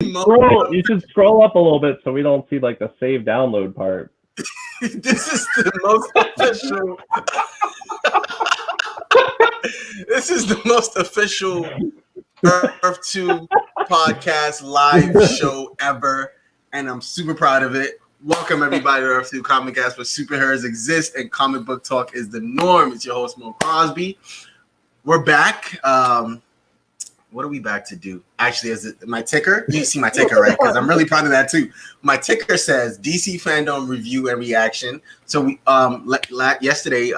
You should scroll up a little bit so we don't see like the save download part. This is the most official. This is the most official Earth 2 podcast live show ever, and I'm super proud of it. Welcome everybody to Earth 2 Comic Cast, where superheroes exist and comic book talk is the norm. It's your host Mo Crosby. We're back. What are we back to do? Actually, is it my ticker? You see my ticker, right? Because I'm really proud of that too. My ticker says DC Fandome review and reaction. So we yesterday,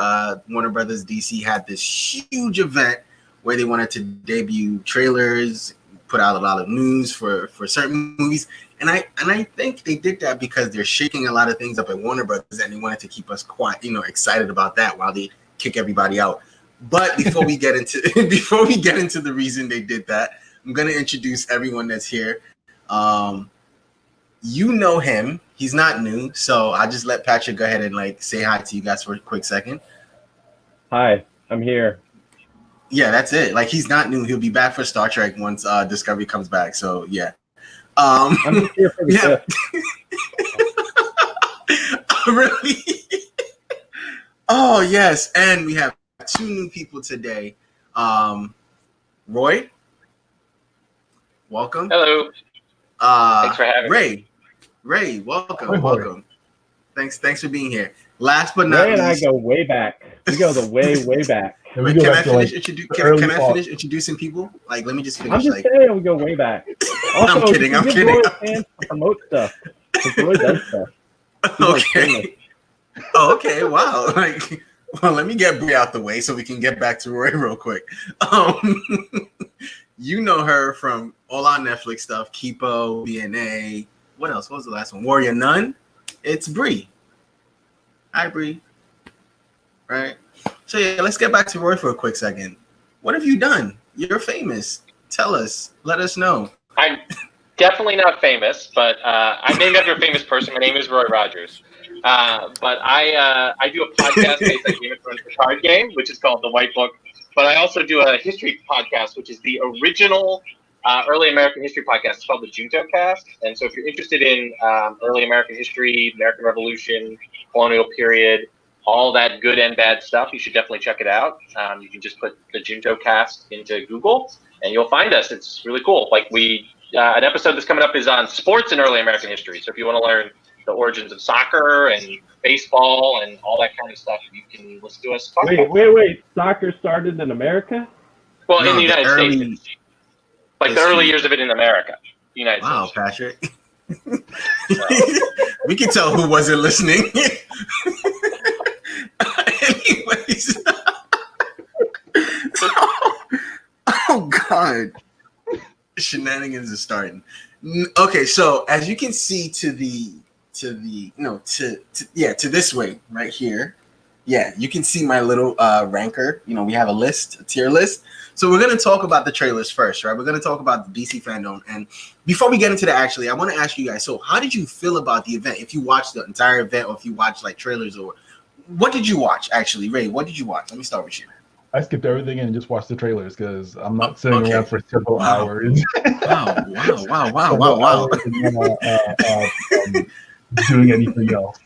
Warner Brothers DC had this huge event where they wanted to debut trailers, put out a lot of news for certain movies, and I think they did that because they're shaking a lot of things up at Warner Brothers, and they wanted to keep us quiet, excited about that while they kick everybody out. But before we get into the reason they did that, I'm gonna introduce everyone that's here. You know him; he's not new, so I'll just let Patrick go ahead and say hi to you guys for a quick second. Hi, I'm here. Yeah, that's it. He's not new; he'll be back for Star Trek once Discovery comes back. So yeah, I'm just here for the really. Oh yes, and we have two new people today. Roy, welcome. Hello. Thanks for having me. Ray, welcome. Thanks for being here. Last but not least, Ray and I go way back. We go the way back. Wait, can I finish introducing people? Let me just finish. I'm just saying we go way back. Also, I'm kidding. Roy a chance to promote stuff. Roy does stuff. Okay. Oh, okay. Wow. Well, let me get Brie out the way so we can get back to Roy real quick. You know her from all our Netflix stuff, Kipo, BNA. What else? What was the last one? Warrior Nun. It's Brie. Hi, Brie. Right. So yeah, let's get back to Roy for a quick second. What have you done? You're famous. Tell us. Let us know. I'm definitely not famous, but I'm named after a famous person. My name is Roy Rogers. But I do a podcast based on Game of Thrones the card game, which is called The White Book. But I also do a history podcast, which is the original early American history podcast. It's called the Junto Cast. And so if you're interested in early American history, American Revolution, colonial period, all that good and bad stuff, you should definitely check it out. You can just put the Junto Cast into Google, and you'll find us. It's really cool. An episode that's coming up is on sports in early American history. So if you want to learn the origins of soccer and baseball and all that kind of stuff, you can listen to us talk about. Wait. Soccer started in America? Well, in the United States. The early years of it in America. United States. Wow, Patrick. We can tell who wasn't listening. Anyways. Oh, God. Shenanigans are starting. Okay, so as you can see to this way right here. Yeah, you can see my little ranker. We have a tier list. So we're going to talk about the trailers first, right? We're going to talk about the DC Fandome. And before we get into that, actually, I want to ask you guys, so how did you feel about the event? If you watched the entire event or if you watched trailers, or what did you watch, actually? Ray, what did you watch? Let me start with you. I skipped everything and just watched the trailers because I'm not sitting around for several hours. Wow. Doing anything else.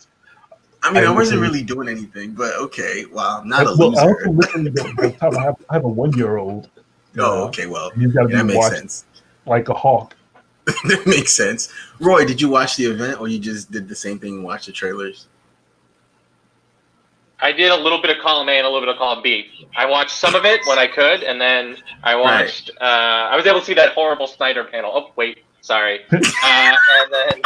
I wasn't really doing anything, but okay. Wow, I'm not a loser. I also listened to the time I have a 1-year-old. Oh, okay. Well, he's got to that be makes watched sense. Like a hawk. That makes sense. Roy, did you watch the event, or you just did the same thing and watched the trailers? I did a little bit of column A and a little bit of column B. I watched some of it when I could, and then I watched. Right. I was able to see that horrible Snyder panel. Oh, wait, sorry. And then.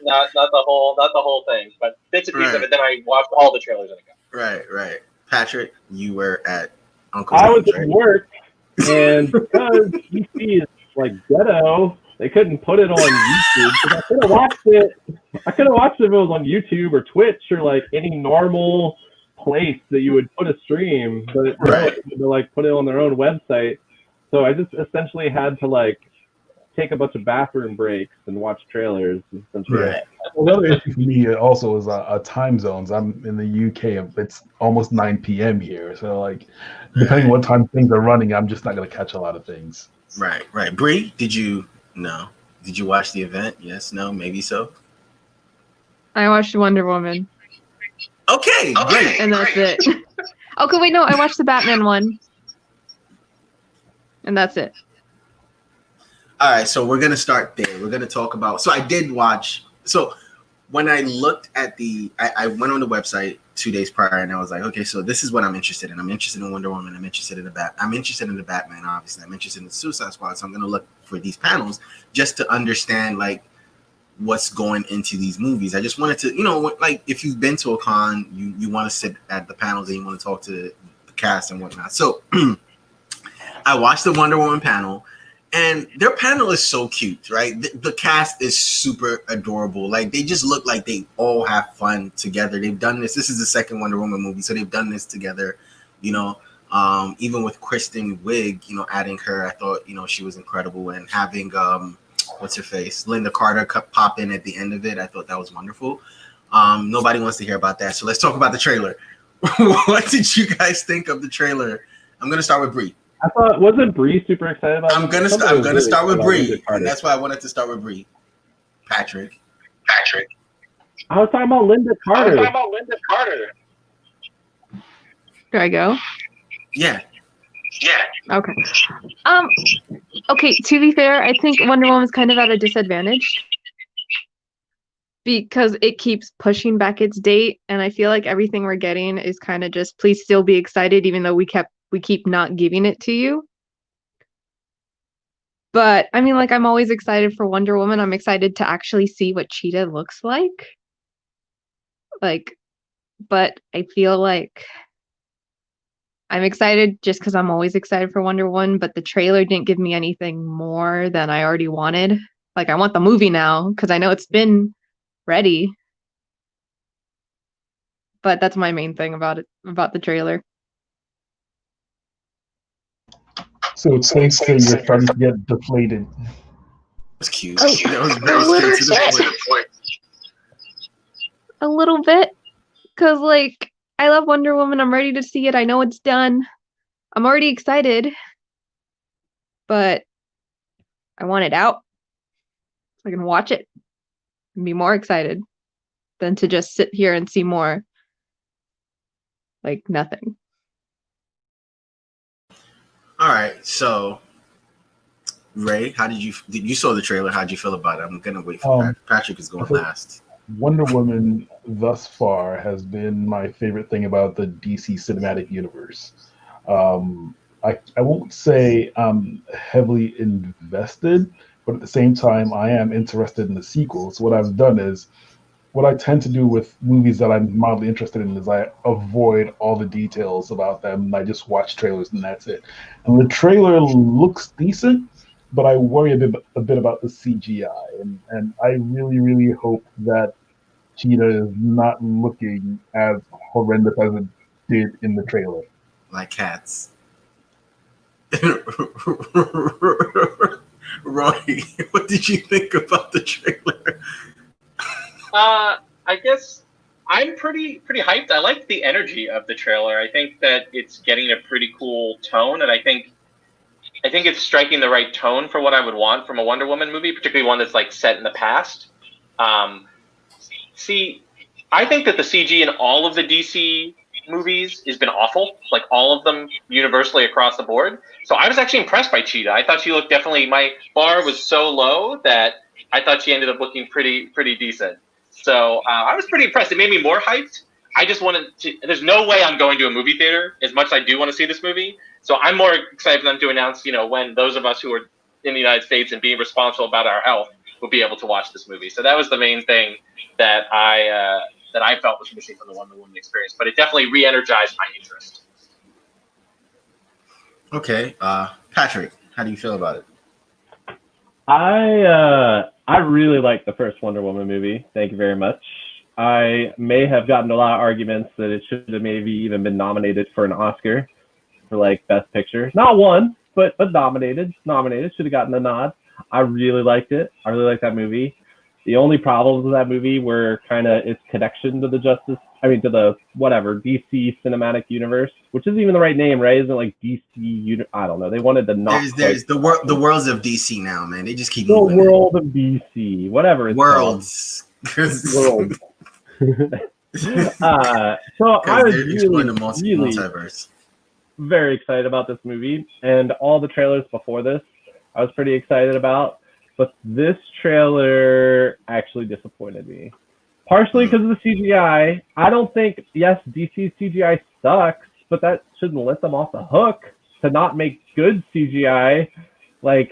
Not the whole thing, but bits and pieces of it. Then I watched all the trailers and I got. Right. Patrick, you were at Uncle. I was at work, and because DC is ghetto, they couldn't put it on YouTube. I could have watched it. If it was on YouTube or Twitch or any normal place that you would put a stream, but to put it on their own website. So I just essentially had to take a bunch of bathroom breaks and watch trailers. Right. Well, the other issue for me also is time zones. I'm in the UK. It's almost 9 p.m. here. So, depending on what time things are running, I'm just not going to catch a lot of things. Right. Bree, did you? No. Did you watch the event? Yes, no, maybe so. I watched Wonder Woman, Okay, great. and that's it. Okay, wait, no, I watched the Batman one, and that's it. All right, so we're gonna start there. We're gonna talk about. So I did watch. So when I looked at I went on the website 2 days prior, and I was like, okay, so this is what I'm interested in. I'm interested in Wonder Woman. I'm interested in I'm interested in the Batman. Obviously, I'm interested in the Suicide Squad. So I'm gonna look for these panels just to understand like what's going into these movies. I just wanted to, like if you've been to a con, you want to sit at the panels and you want to talk to the cast and whatnot. So I watched the Wonder Woman panel. And their panel is so cute, right? The cast is super adorable. Like they just look like they all have fun together. They've done this. This is the second Wonder Woman movie, so they've done this together. Even with Kristen Wiig, adding her, I thought she was incredible, and having what's her face, Linda Carter pop in at the end of it. I thought that was wonderful. Nobody wants to hear about that, so let's talk about the trailer. What did you guys think of the trailer? I'm gonna start with Bree. I thought, wasn't Bree super excited about it? I'm gonna start with Bree, and that's why I wanted to start with Bree. Patrick. I was talking about Linda Carter. Do I go? Yeah. Okay. Okay, to be fair, I think Wonder Woman's kind of at a disadvantage because it keeps pushing back its date, and I feel like everything we're getting is kind of just please still be excited, even though we keep not giving it to you. But I mean, like, I'm always excited for Wonder Woman. I'm excited to actually see what Cheetah looks like. But I feel like I'm excited just because I'm always excited for Wonder Woman, but the trailer didn't give me anything more than I already wanted. Like, I want the movie now because I know it's been ready. But that's my main thing about the trailer. So it's safe to say you're starting to get deflated. That's cute. That was very straight to the point. A little bit. Because, like, I love Wonder Woman. I'm ready to see it. I know it's done. I'm already excited. But I want it out so I can watch it and be more excited than to just sit here and see more like nothing. All right, so Ray, how did you saw the trailer? How did you feel about it? I'm gonna wait for Patrick. Patrick is going last. Wonder Woman thus far has been my favorite thing about the DC cinematic universe. I won't say I'm heavily invested, but at the same time, I am interested in the sequels. What I've done is, what I tend to do with movies that I'm mildly interested in is I avoid all the details about them, and I just watch trailers and that's it. And the trailer looks decent, but I worry a bit about the CGI, and I really, really hope that Cheetah is not looking as horrendous as it did in the trailer. Like cats. Roy, what did you think about the trailer? I guess I'm pretty hyped. I like the energy of the trailer. I think that it's getting a pretty cool tone, and I think it's striking the right tone for what I would want from a Wonder Woman movie, particularly one that's like set in the past. See, I think that the CG in all of the DC movies has been awful, like all of them universally across the board. So I was actually impressed by Cheetah. I thought she looked my bar was so low that I thought she ended up looking pretty decent. So I was pretty impressed. It made me more hyped. I just wanted to, there's no way I'm going to a movie theater as much as I do want to see this movie. So I'm more excited for them to announce, when those of us who are in the United States and being responsible about our health will be able to watch this movie. So that was the main thing that I felt was missing from the Wonder Woman experience. But it definitely re-energized my interest. Okay, Patrick, how do you feel about it? I really liked the first Wonder Woman movie. Thank you very much. I may have gotten a lot of arguments that it should have maybe even been nominated for an Oscar for like Best Picture. Not won, but nominated. Should have gotten a nod. I really liked it. I really liked that movie. The only problems with that movie were kind of its connection to the Justice I mean, to the whatever DC Cinematic Universe, which isn't even the right name, right? Isn't it like DC? I don't know. They wanted to not. There's the worlds of DC now, man. They just keep the moving. world of DC, whatever it's Worlds. called. World. So I was really, really multiverse. very excited about this movie, and all the trailers before this, I was pretty excited about. But this trailer actually disappointed me. Partially because of the CGI. I don't think, yes, DC's CGI sucks, but that shouldn't let them off the hook to not make good CGI. Like,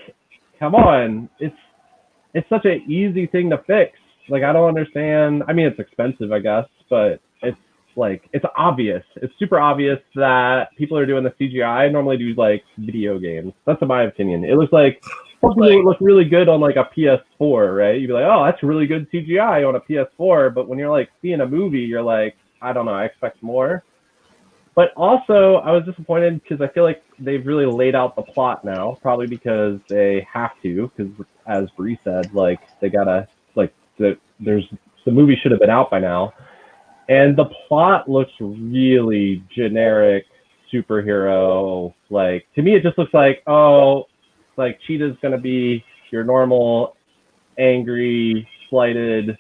come on. It's such an easy thing to fix. Like, I don't understand. I mean, it's expensive, I guess, but it's like, it's obvious. It's super obvious that people are doing the CGI normally do like video games. That's in my opinion. It looks like something that would look really good on like a PS4, right? You'd be like, oh, that's really good CGI on a PS4. But when you're like seeing a movie, you're like, I don't know, I expect more. But also, I was disappointed because I feel like they've really laid out the plot now, probably because they have to, because as Bree said, like they gotta, like the movie should have been out by now. And the plot looks really generic superhero. Like, to me, it just looks like, oh, like Cheetah's gonna be your normal, angry, slighted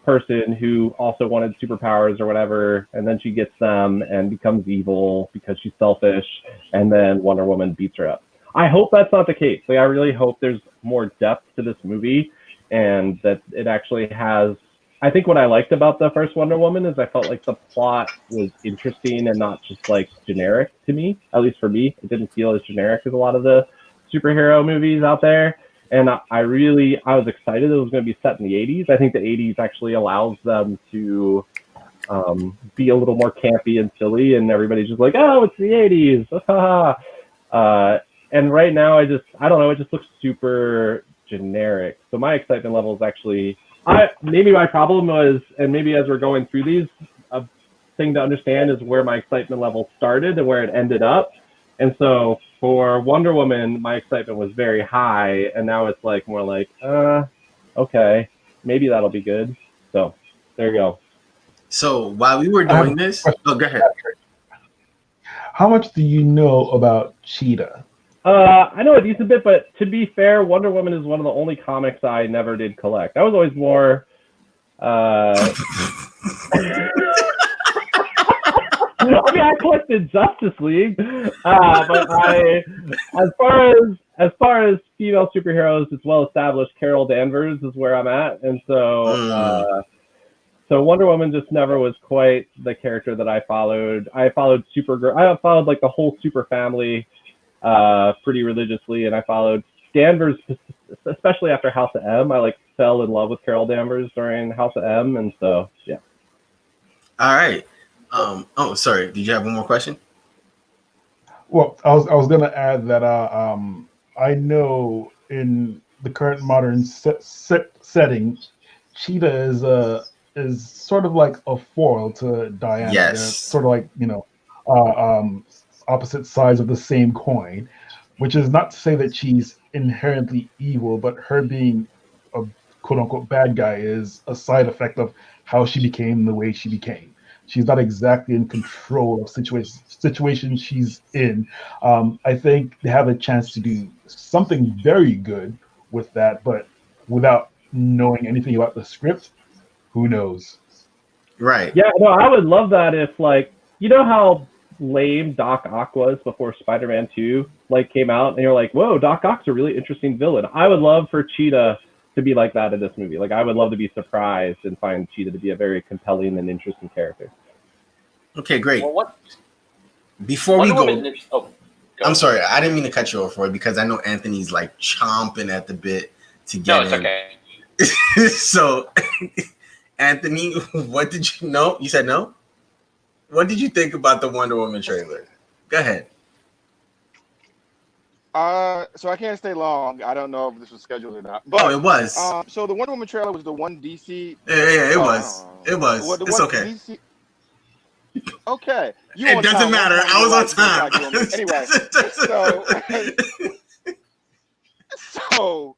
person who also wanted superpowers or whatever, and then she gets them and becomes evil because she's selfish, and then Wonder Woman beats her up. I hope that's not the case. Like, I really hope there's more depth to this movie, and that it actually has. I think what I liked about the first Wonder Woman is I felt like the plot was interesting and not just like generic to me. At least for me, it didn't feel as generic as a lot of the superhero movies out there. And I was excited it was going to be set in the 80s. I think the 80s actually allows them to be a little more campy and silly, and everybody's just like, oh, it's the 80s. And right now, I don't know, it just looks super generic. So my excitement level is actually, maybe my problem was, and maybe as we're going through these, a thing to understand is where my excitement level started and where it ended up. And so for Wonder Woman, my excitement was very high, and now it's like more like, okay, maybe that'll be good. So there you go. So while we were doing this, go ahead. How much do you know about Cheetah? I know a decent bit, but to be fair, Wonder Woman is one of the only comics I never did collect. I was always more. I mean, I collected Justice League, but as far as female superheroes, it's well established. Carol Danvers is where I'm at, and so so Wonder Woman just never was quite the character that I followed. I followed Supergirl. I followed like the whole Super family pretty religiously, and I followed Danvers, especially after House of M. I like fell in love with Carol Danvers during House of M, and so yeah. All right. Oh, sorry. Did you have one more question? Well, I was going to add that I know in the current modern setting, Cheetah is sort of like a foil to Diana. Yes. They're sort of like, opposite sides of the same coin, which is not to say that she's inherently evil, but her being a quote unquote bad guy is a side effect of how she became the way she became. She's not exactly in control of situations she's in. I think they have a chance to do something very good with that, but without knowing anything about the script, who knows? Right. Yeah, no, I would love that if, like, you know how lame Doc Ock was before Spider-Man 2 like came out, and you're like, whoa, Doc Ock's a really interesting villain. I would love for Cheetah to be like that in this movie. Like, I would love to be surprised and find Cheetah to be a very compelling and interesting character. Okay, great. Well, Before we go, go I'm sorry, I didn't mean to cut you off, Roy, because I know Anthony's like chomping at the bit to get No, it's in. So, Anthony, what did you know? You said no? What did you think about the Wonder Woman trailer? Go ahead. So I can't stay long. I don't know if this was scheduled or not. But, it was. So the Wonder Woman trailer was the one DC. Yeah, it was. It was. Well, it's okay. DC... Okay. It doesn't matter. I was on time. Anyway, so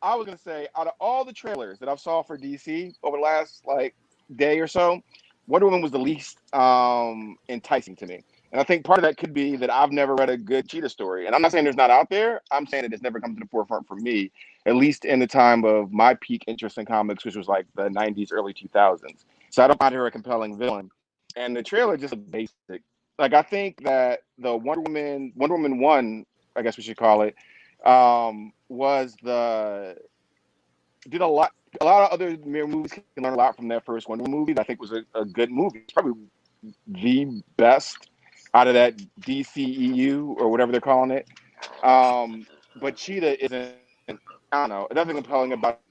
I was gonna say, out of all the trailers that I've saw for DC over the last like day or so, Wonder Woman was the least enticing to me. And I think part of that could be that I've never read a good cheetah story. And I'm not saying there's not out there. I'm saying that it's never come to the forefront for me, at least in the time of my peak interest in comics, which was like the 90s, early 2000s. So I don't find her a compelling villain. And the trailer just basic. Like, I think that the Wonder Woman 1, I guess we should call it, was did a lot of other movies can learn a lot from that first Wonder Woman movie. That I think was a good movie. It's probably the best out of that DCEU or whatever they're calling it. But Cheetah isn't, I don't know, nothing compelling about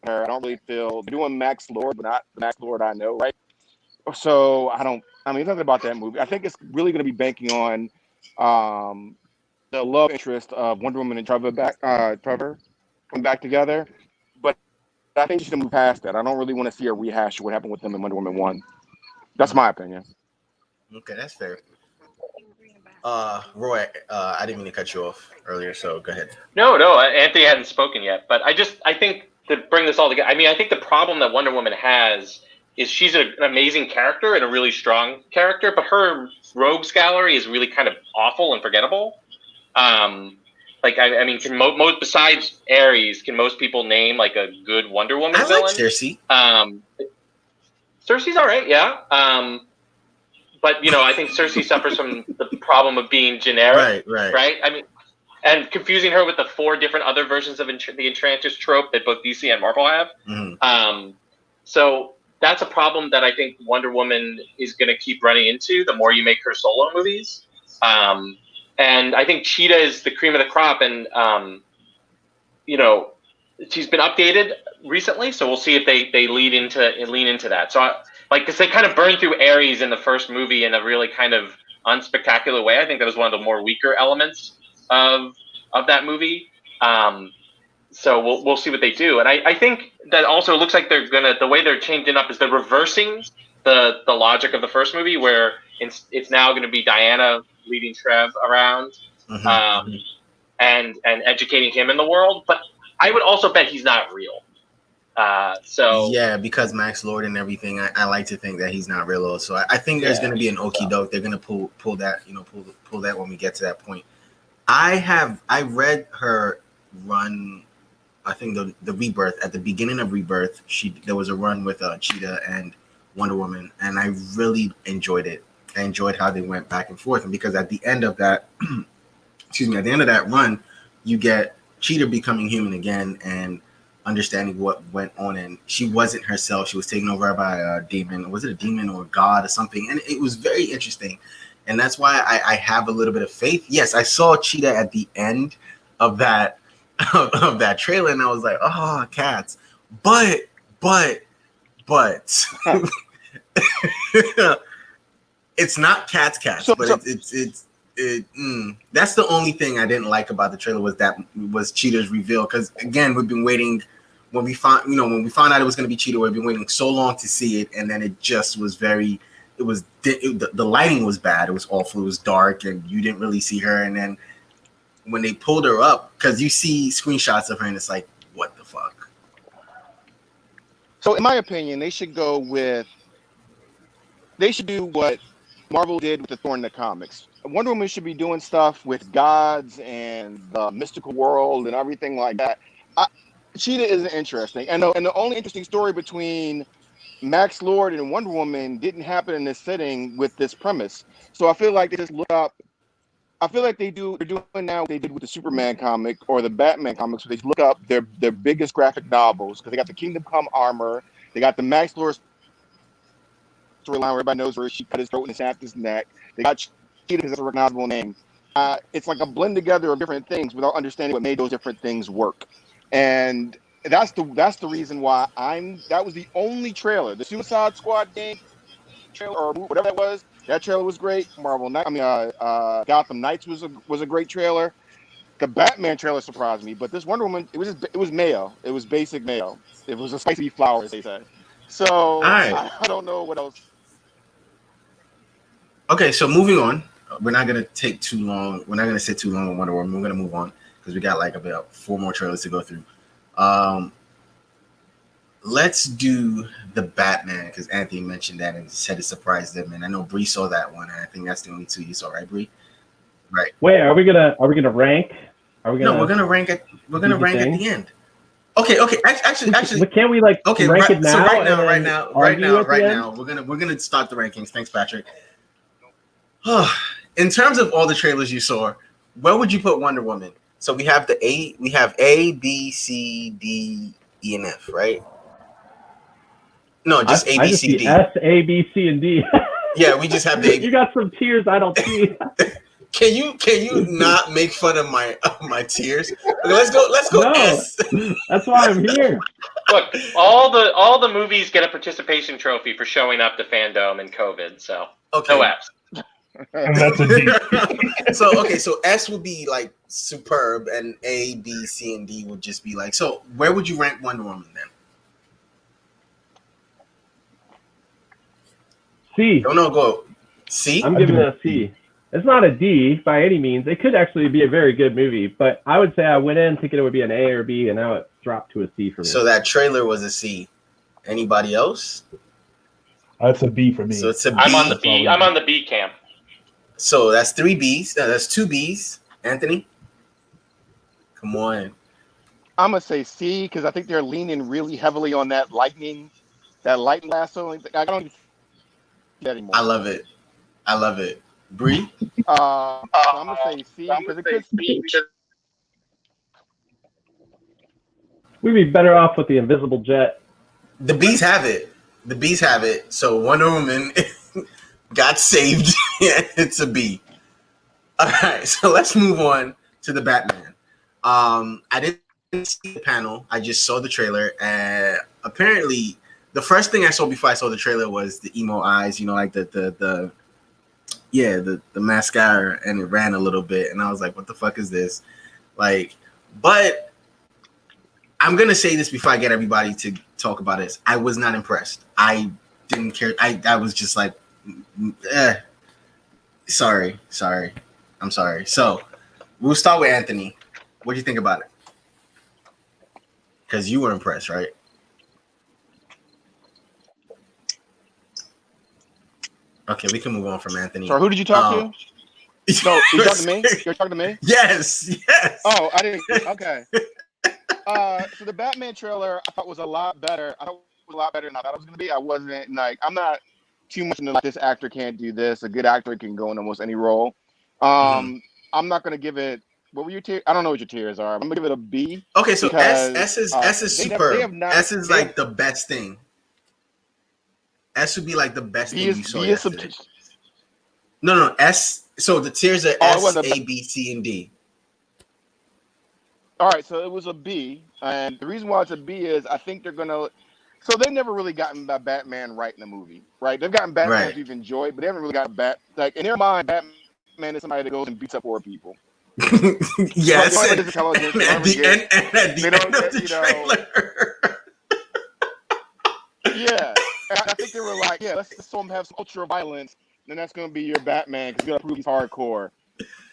her. I don't really feel they're doing Max Lord, but not the Max Lord I know, right? So nothing about that movie. I think it's really going to be banking on the love interest of Wonder Woman and Trevor coming back together. But I think she should move past that. I don't really want to see a rehash of what happened with them in Wonder Woman 1. That's my opinion. Okay, that's fair. Roy, I didn't mean to cut you off earlier, so go ahead. No, Anthony hadn't spoken yet, but I think to bring this all together, I mean, I think the problem that Wonder Woman has is she's an amazing character and a really strong character, but her rogues gallery is really kind of awful and forgettable. I mean, besides Ares, can most people name like a good Wonder Woman villain? I like Cersei. Cersei's all right, yeah. But I think Cersei suffers from the problem of being generic, right? I mean, and confusing her with the 4 different other versions of the Enchantress trope that both DC and Marvel have. Mm-hmm. So that's a problem that I think Wonder Woman is going to keep running into the more you make her solo movies. And I think Cheetah is the cream of the crop, and she's been updated recently, so we'll see if they lean into that. So because they kind of burned through Ares in the first movie in a really kind of unspectacular way. I think that was one of the more weaker elements of that movie. So we'll see what they do. And I think that also looks like the way they're changing up is they're reversing the logic of the first movie, where it's now going to be Diana leading Trev around, mm-hmm. And educating him in the world. But I would also bet he's not real. Yeah, because Max Lord and everything, I like to think that he's not real. Also, I think there's going to be an okie doke. They're going to pull that, pull that when we get to that point. I read her run. I think the Rebirth, at the beginning of Rebirth, there was a run with Cheetah and Wonder Woman, and I really enjoyed it. I enjoyed how they went back and forth, and because at the end of that, at the end of that run, you get Cheetah becoming human again and understanding what went on, and she wasn't herself. She was taken over by a demon. Was it a demon or a god or something? And it was very interesting, and that's why I have a little bit of faith. Yes, I saw Cheetah at the end of that of that trailer, and I was like, oh, cats. But it's not cats, but that's the only thing I didn't like about the trailer was Cheetah's reveal. Because again, we've been waiting when we found out it was going to be Cheetah. We've been waiting so long to see it, and then it just was the lighting was bad. It was awful. It was dark, and you didn't really see her. And then when they pulled her up, because you see screenshots of her, and it's like, what the fuck? So, in my opinion, they should do what Marvel did with the Thor in the comics. Wonder Woman should be doing stuff with gods and the mystical world and everything like that. Cheetah isn't interesting. And the only interesting story between Max Lord and Wonder Woman didn't happen in this setting with this premise. So I feel like they just look up. I feel like they're doing now what they did with the Superman comic or the Batman comics, where they look up their biggest graphic novels, because they got the Kingdom Come armor, they got the Max Lord storyline where everybody knows where she cut his throat and snapped his neck. They got Cheetah because it's a recognizable name. It's like a blend together of different things without understanding what made those different things work. And that's the reason why that was the only trailer. The Suicide Squad game trailer or whatever that was. That trailer was great. Gotham Knights was a great trailer. The Batman trailer surprised me, but this Wonder Woman, it was mayo. It was basic mayo. It was a spicy flower, as they said. So right. I don't know what else. Okay, so moving on. We're not gonna take too long. We're not gonna sit too long on Wonder Woman. We're gonna move on because we got like about 4 more trailers to go through. let's do the Batman because Anthony mentioned that and said it surprised him, and I know Bree saw that one, and I think that's the only two you saw, right, Bree? Right. Wait, are we gonna rank? Are we gonna? No, we're gonna rank it. We're gonna rank at the end. Okay. Actually, But can't we rank it now? So right now, we're gonna start the rankings. Thanks, Patrick. In terms of all the trailers you saw, where would you put Wonder Woman? So we have A, B, C, D, E, and F, right? No, just A, B, C, D. S, A, B, C, and D. Yeah, we just have the A. You got some tears I don't see. Can you not make fun of my tears? Let's go No, S. that's why I'm here. Look, all the movies get a participation trophy for showing up to Fandome and COVID, so no Fs. And that's a D. So S would be like superb, and A, B, C, and D would just be like. So where would you rank Wonder Woman then? C. No, go C. I'm giving it a C. It's not a D by any means. It could actually be a very good movie, but I would say I went in thinking it would be an A or B, and now it's dropped to a C for me. So that trailer was a C. Anybody else? That's a B for me. So it's a B. I'm on the B. I'm on the B camp. So that's 3 B's. That's 2 B's. Anthony, come on. I'm gonna say C because I think they're leaning really heavily on that lightning lasso. I don't even see that anymore. I love it. Bree? So I'm gonna say C because it could be. We'd be better off with the invisible jet. The B's have it. So Wonder Woman got saved. Yeah, it's a B. All right, so let's move on to the Batman. I didn't see the panel. I just saw the trailer. And apparently, the first thing I saw before I saw the trailer was the emo eyes. You know, like the mascara, and it ran a little bit, and I was like, "What the fuck is this?" Like, but I'm gonna say this before I get everybody to talk about this. I was not impressed. I didn't care. I was just like, sorry. I'm sorry. So we'll start with Anthony. What do you think about it? Because you were impressed, right? Okay, we can move on from Anthony. So who did you talk to? No, you talking to me? You're talking to me? Yes. Oh, I didn't. Okay. So the Batman trailer I thought was a lot better. I thought it was a lot better than I thought it was going to be. I wasn't like, I'm not too much into like this actor can't do this. A good actor can go in almost any role. I'm not going to give it. What were your tiers? I don't know what your tiers are. I'm going to give it a B. Okay, so because, S is superb. S is like the best thing. S would be like the best thing you saw yesterday. No, S. So the tiers are S, A, B, C, and D. All right, so it was a B, and the reason why it's a B is I think they're gonna. So they've never really gotten Batman right in the movie, right? They've gotten Batman we've enjoyed, but they haven't really gotten like in their mind, Batman is somebody that goes and beats up poor people. Yes, and at the end of the trailer. Yeah, and I think they were like, yeah, let's just have some ultra violence, then that's gonna be your Batman because you gotta prove he's hardcore.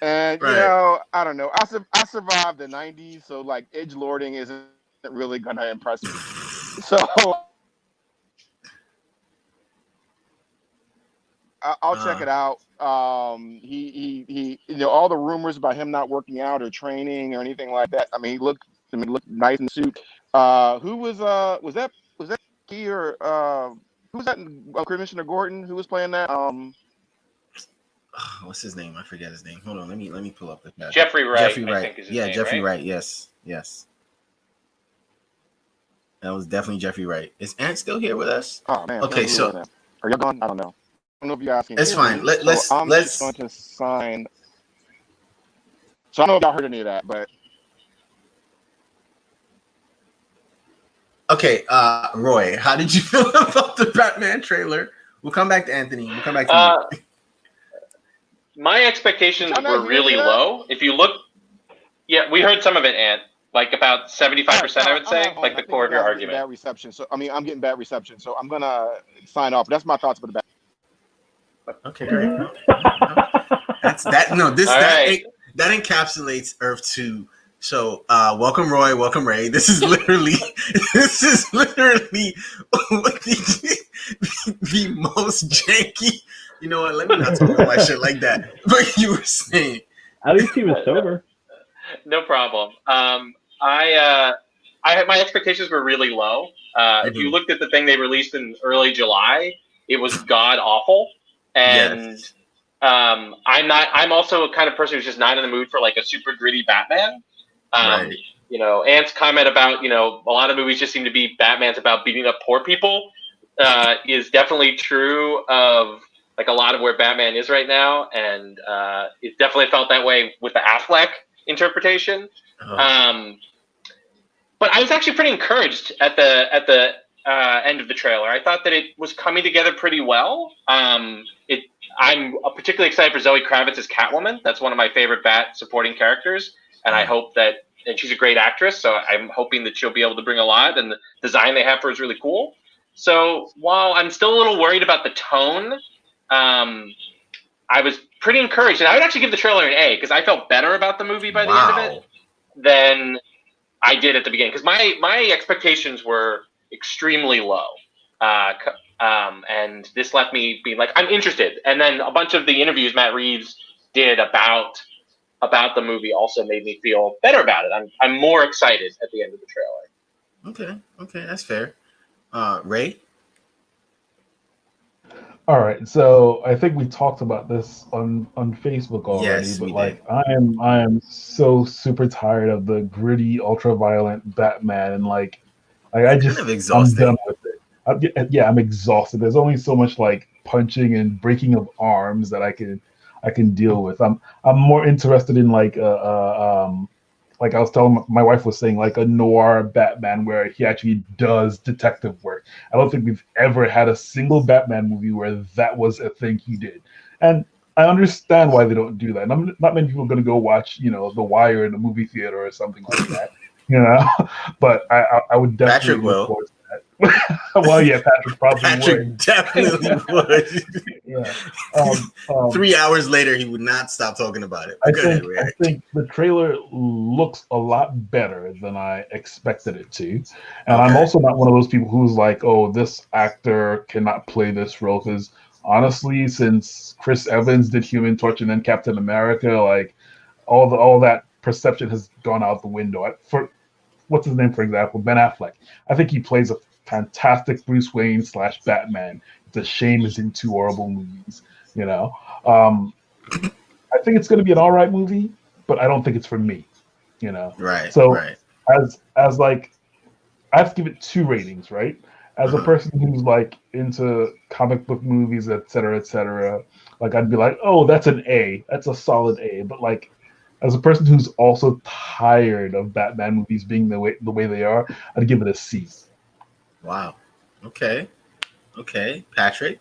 And you know, I don't know. I survived the '90s, so like edgelording isn't really gonna impress me. So I'll check it out. He you know, all the rumors about him not working out or training or anything like that. I mean, he looked nice in the suit. Who was that he or who was that? Commissioner Gordon, who was playing that? What's his name? I forget his name. Hold on, let me pull up the cast. Jeffrey Wright. I think is his name, Jeffrey right? Wright. Yes. That was definitely Jeffrey Wright. Is Ant still here with us? Oh man. Okay, so are y'all gone? I don't know. I don't know if you're asking. It's fine. Let's. I'm just going to sign. So I don't know if y'all heard any of that, but. Okay, Roy, how did you feel about the Batman trailer? We'll come back to Anthony. We'll come back to you. My expectations were really low. If you look, yeah, we heard some of it, Ant. Like about 75%, I would say, like the core of your argument. Bad reception. So I mean, I'm getting bad reception. So I'm gonna sign off. That's my thoughts about the Batman. Okay, great. That's that. No, that encapsulates Earth 2 So, welcome Roy, welcome Ray. This is literally the most janky. You know what? Let me not talk about my shit like that. But you were saying. At least he was sober. No problem. I had my expectations were really low. If you looked at the thing they released in early July, it was god awful. And Yes. I'm also a kind of person who's just not in the mood for like a super gritty Batman. Right. You know, Ant's comment about, you know, a lot of movies just seem to be Batman's about beating up poor people is definitely true of like a lot of where Batman is right now. And it definitely felt that way with the Affleck interpretation. But I was actually pretty encouraged at the end of the trailer. I thought that it was coming together pretty well. I'm particularly excited for Zoe Kravitz as Catwoman. That's one of my favorite Bat supporting characters, and I hope that. And she's a great actress, so I'm hoping that she'll be able to bring a lot. And the design they have for her is really cool. So while I'm still a little worried about the tone, I was pretty encouraged, and I would actually give the trailer an A because I felt better about the movie by the end of it than I did at the beginning. Because my expectations were extremely low, and this left me being like, I'm interested. And then a bunch of the interviews Matt Reeves did about the movie also made me feel better about it. I'm more excited at the end of the trailer. Okay, that's fair. Ray? All right, so I think we talked about this on Facebook already, Yes, but we like did. I am so super tired of the gritty, ultra violent Batman, and like I just Kind of exhausting. I'm done with it. I'm exhausted. There's only so much like punching and breaking of arms that I can deal with. I'm more interested in like I was telling my wife was saying, like a noir Batman where he actually does detective work. I don't think we've ever had a single Batman movie where that was a thing he did. And I understand why they don't do that. And not many people are going to go watch, The Wire in a movie theater or something like that, But I would definitely Patrick look will. forward to that. Well, yeah, Patrick probably Patrick would. definitely would. Yeah. 3 hours later, he would not stop talking about it. I Go ahead, Ray. think the trailer looks a lot better than I expected it to, and I'm also not one of those people who's like, "Oh, this actor cannot play this role." Because honestly, since Chris Evans did Human Torch and then Captain America, like all that perception has gone out the window. For what's his name, for example, Ben Affleck, I think he plays a fantastic Bruce Wayne / Batman. It's a shame he's in two horrible movies, you know. I think it's going to be an all right movie, but I don't think it's for me, Right. So right. as like, I have to give it 2 ratings, right? As a person who's like into comic book movies, et cetera, like I'd be like, oh, that's an A, that's a solid A. But like, as a person who's also tired of Batman movies being the way they are, I'd give it a C. Wow. Okay, Patrick.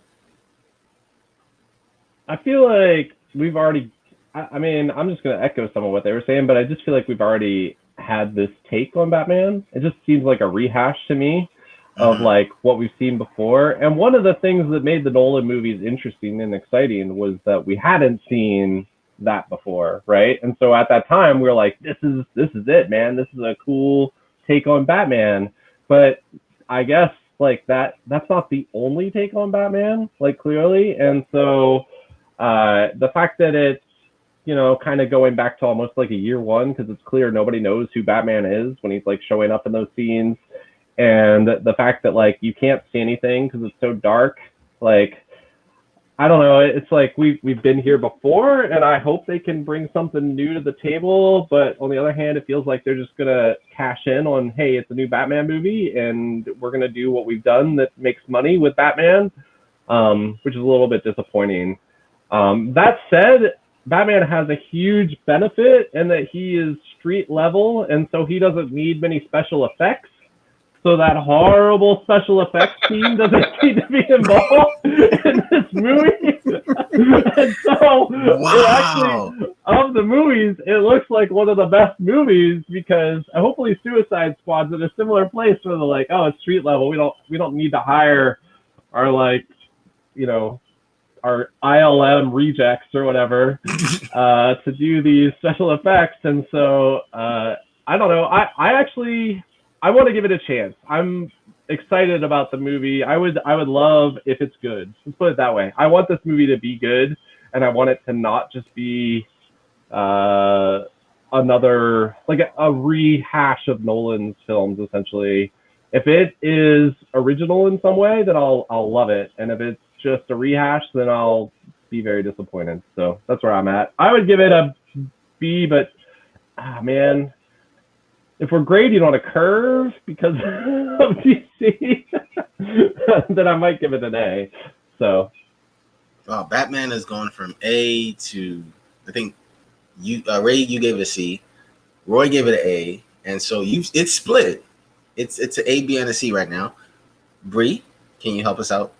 I feel like we've already. I mean, I'm just going to echo some of what they were saying, but I just feel like we've already had this take on Batman. It just seems like a rehash to me of like what we've seen before. And one of the things that made the Nolan movies interesting and exciting was that we hadn't seen that before, right? And so at that time, we were like, this is it, man. This is a cool take on Batman. But I guess like that's not the only take on Batman, like clearly. And so the fact that it's, kind of going back to almost like a year one, because it's clear nobody knows who Batman is when he's like showing up in those scenes. And the fact that like you can't see anything because it's so dark, like, I don't know. It's like we've been here before, and I hope they can bring something new to the table. But on the other hand, it feels like they're just gonna cash in on, hey, it's a new Batman movie, and we're gonna do what we've done that makes money with Batman, which is a little bit disappointing. That said, Batman has a huge benefit in that he is street level, and so he doesn't need many special effects. So that horrible special effects team doesn't need to be involved in this movie. And so, it actually, of the movies, it looks like one of the best movies because hopefully Suicide Squad's in a similar place where they're like, oh, it's street level. We don't need to hire our our ILM rejects or whatever to do these special effects. And so I don't know. I want to give it a chance. I'm excited about the movie. I would love if it's good. Let's put it that way. I want this movie to be good, and I want it to not just be another like a rehash of Nolan's films. Essentially, if it is original in some way, then I'll love it, and if it's just a rehash, then I'll be very disappointed. So that's where I'm at. I would give it a B, but man, if we're grading on a curve because of DC, then I might give it an A. So, well, Batman is going from A to, I think you Ray, you gave it a C, Roy gave it an A, and so it's split. It's an A, B, and a C right now. Bree, can you help us out?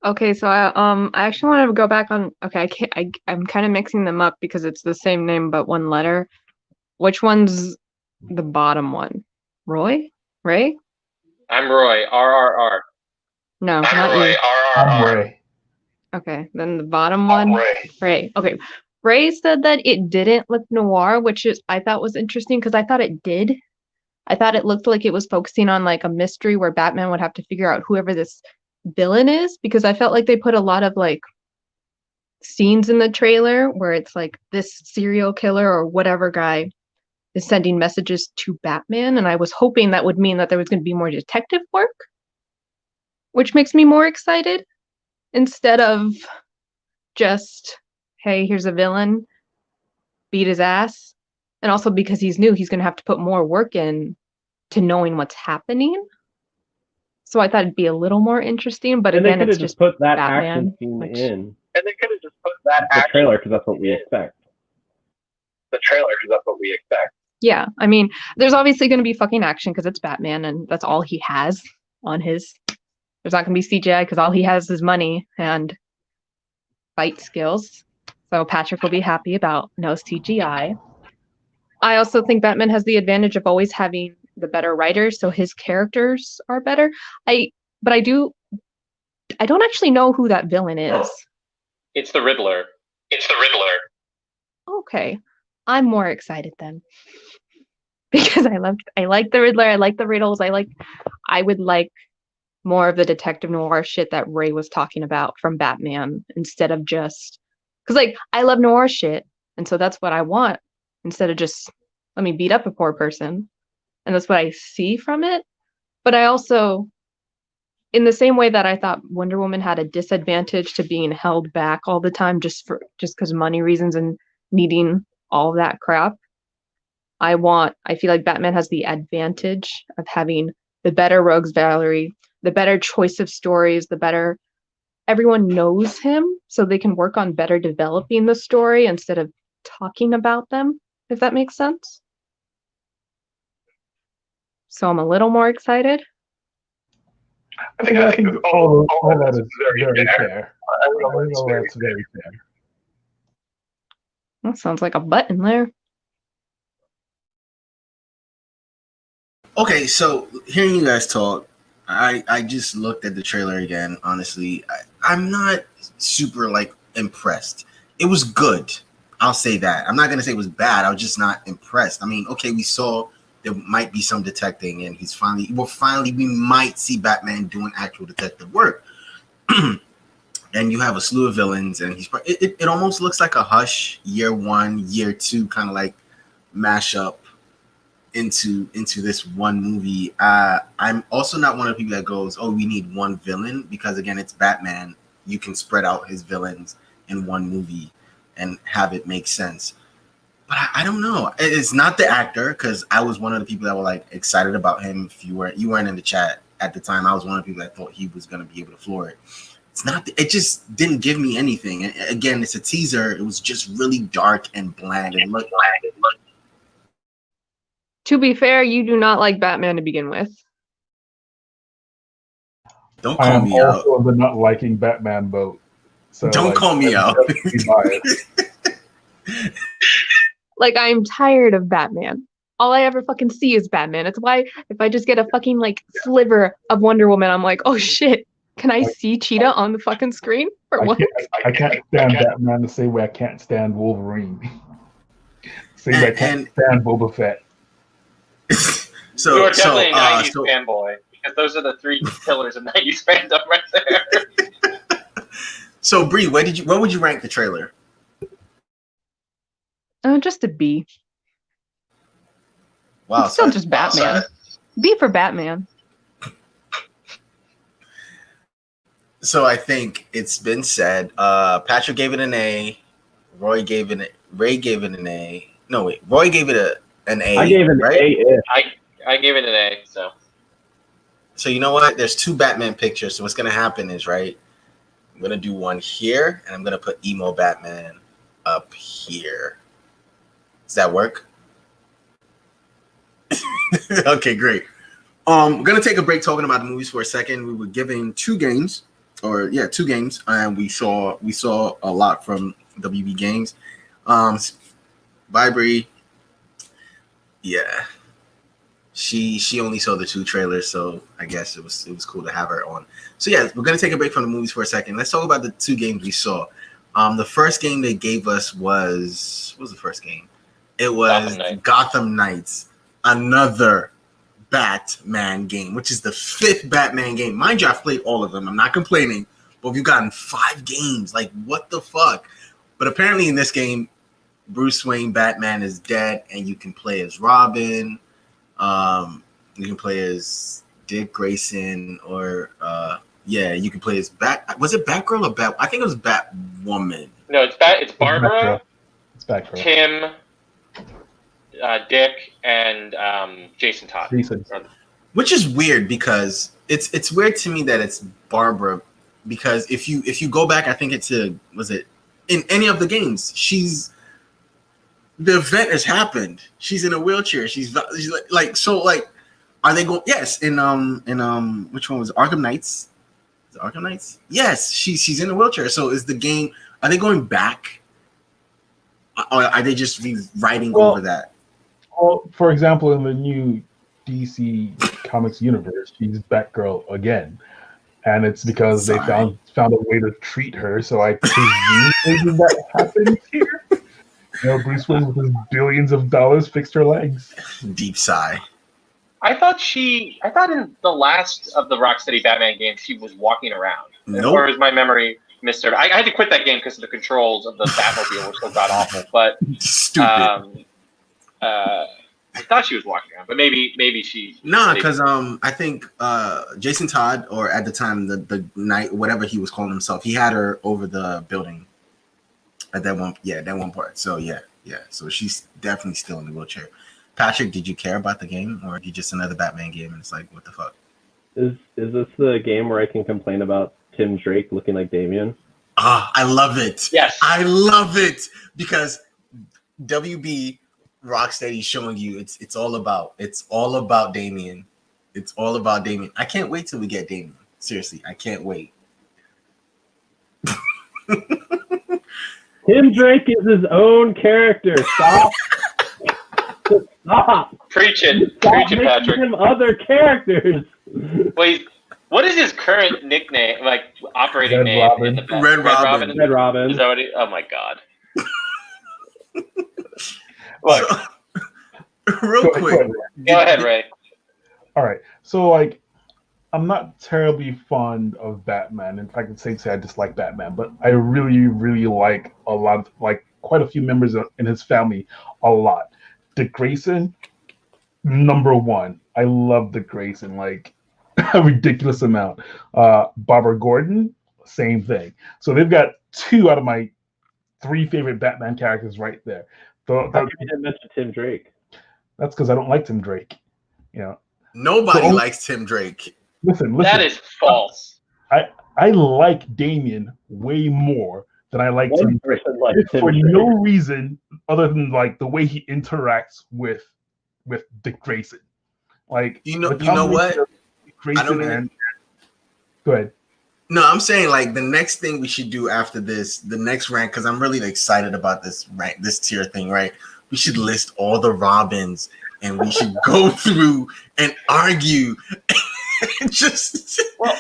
Okay, so I actually want to go back on. Okay, I'm kind of mixing them up because it's the same name but one letter. Which one's the bottom one? Roy? Ray? I'm Roy. RRR. No, I'm not Roy. you. I'm RRR. Ray. Okay, then the bottom one. Ray. Okay. Ray said that it didn't look noir, which is I thought was interesting because I thought it did. I thought it looked like it was focusing on like a mystery where Batman would have to figure out whoever this villain is because I felt like they put a lot of like scenes in the trailer where it's like this serial killer or whatever guy is sending messages to Batman, and I was hoping that would mean that there was going to be more detective work, which makes me more excited instead of just, hey, here's a villain, beat his ass. And also because he's new, he's going to have to put more work in to knowing what's happening. So I thought it'd be a little more interesting, but and they again, could it's have just just put that Batman, action scene which- in And they could have just put that the action trailer because that's what we expect. the trailer because that's what we expect. Yeah, I mean, there's obviously going to be fucking action because it's Batman and that's all he has on his. There's not going to be CGI because all he has is money and fight skills. So Patrick will be happy about no CGI. I also think Batman has the advantage of always having the better writers, so his characters are better. I don't actually know who that villain is. It's the Riddler. It's the Riddler. Okay, I'm more excited then. Because I like the Riddler, I like the riddles, I would like more of the detective noir shit that Ray was talking about from Batman instead of just because like I love noir shit, and so that's what I want instead of just let me beat up a poor person. And that's what I see from it. But I also, in the same way that I thought Wonder Woman had a disadvantage to being held back all the time just because money reasons and needing all that crap, I feel like Batman has the advantage of having the better rogues gallery, the better choice of stories, the better everyone knows him, so they can work on better developing the story instead of talking about them, if that makes sense. So I'm a little more excited. I think all that is very fair. I think all that's very fair. That sounds like a button there. Okay, so hearing you guys talk, I just looked at the trailer again. Honestly, I'm not super like impressed. It was good. I'll say that. I'm not gonna say it was bad. I was just not impressed. I mean, okay, we saw there might be some detecting, and we might see Batman doing actual detective work. And you have a slew of villains, and it almost looks like a Hush year 1, year 2 kind of like mashup into this one movie. I'm also not one of the people that goes, oh, we need one villain, because again, it's Batman. You can spread out his villains in one movie and have it make sense. But I don't know. It's not the actor, because I was one of the people that were like excited about him. If you weren't in the chat at the time, I was one of the people that thought he was going to be able to floor it. It's not. It just didn't give me anything. And again, it's a teaser. It was just really dark and bland. It looked. To be fair, you do not like Batman to begin with. Don't I call am me out. also in the not liking Batman boat. So Don't call me I'm out. definitely biased. Like, I'm tired of Batman. All I ever fucking see is Batman. It's why if I just get a fucking like sliver of Wonder Woman, I'm like, oh shit, can I see Cheetah on the fucking screen? Or what? I can't stand Batman the same way I can't stand Wolverine. Saying that can't stand Boba Fett. You are definitely a 90s fanboy, because those are the three pillars of 90s fandom right there. So, Bree, what would you rank the trailer? Just a B. Wow, It's still just Batman. B for Batman. So I think it's been said. Patrick gave it an A. Ray gave it an A. No, wait. Roy gave it an A. I gave it an right? A. I gave it an A. So you know what? There's two Batman pictures. So what's gonna happen is, right, I'm gonna do one here, and I'm gonna put emo Batman up here. Does that work? Okay, great. We're gonna take a break talking about the movies for a second. We were given two games, and we saw a lot from WB Games. Vibri, yeah, she only saw the two trailers, so I guess it was cool to have her on. So yeah, we're gonna take a break from the movies for a second. Let's talk about the two games we saw. The first game they gave us was, what was the first game? It was Gotham Knights, another Batman game, which is the 5th Batman game. Mind you, I've played all of them. I'm not complaining, but we've gotten 5 games. Like, what the fuck? But apparently in this game, Bruce Wayne Batman is dead, and you can play as Robin. You can play as Dick Grayson, or you can play as Was it Batgirl or Bat? I think it was Batwoman. No, it's Barbara. It's Batgirl. Tim, Dick, and Jason Todd. Which is weird, because it's weird to me that it's Barbara, because if you go back, I think was it in any of the games, the event has happened. She's in a wheelchair. She's like are they going? Yes, in which one was it? Arkham Knights? Is it Arkham Knights? Yes, she's in a wheelchair. So is the game? Are they going back? Or are they just rewriting over that? Well, for example, in the new DC Comics universe, she's Batgirl again, and it's because they found a way to treat her. So I presume maybe that happens here. You know, Bruce Wayne with his billions of dollars fixed her legs. Deep sigh. I thought in the last of the Rocksteady Batman games she was walking around. Nope. Or is my memory misserved? I had to quit that game because the controls of the Batmobile were so god awful. But stupid. I thought she was walking around, but maybe she. No, because I think Jason Todd, or at the time the knight, whatever he was calling himself, he had her over the building at that one part. So yeah. So she's definitely still in the wheelchair. Patrick, did you care about the game, or are you just another Batman game and it's like, what the fuck? Is this the game where I can complain about Tim Drake looking like Damian? I love it. Yes, I love it, because WB Rocksteady showing you it's all about Damian. It's all about Damian. I can't wait till we get Damian. Seriously, I can't wait. Tim Drake is his own character. Stop. Stop. Preach it, Patrick. Him other characters. Wait, what is his current nickname? Like operating name? Robin. Red Robin. Red Robin. Is that what oh my god. Look, real quick. Go ahead, Ray. All right. So, like, I'm not terribly fond of Batman. In fact, I'd say I dislike Batman, but I really, really like a lot of, like, quite a few members in his family a lot. Dick Grayson, number one. I love Dick Grayson, like, a ridiculous amount. Barbara Gordon, same thing. So they've got 2 out of my 3 favorite Batman characters right there. How come you didn't mention Tim Drake? That's because I don't like Tim Drake. You know, nobody likes Tim Drake. Listen. That is false. I like Damian way more than I like Tim Drake for no reason other than like the way he interacts with Dick Grayson. Like, you know what? Grayson go ahead. No, I'm saying, like, the next thing we should do after this, the next rank, because I'm really excited about this rank, this tier thing, right? We should list all the Robins, and we should go through and argue. Well,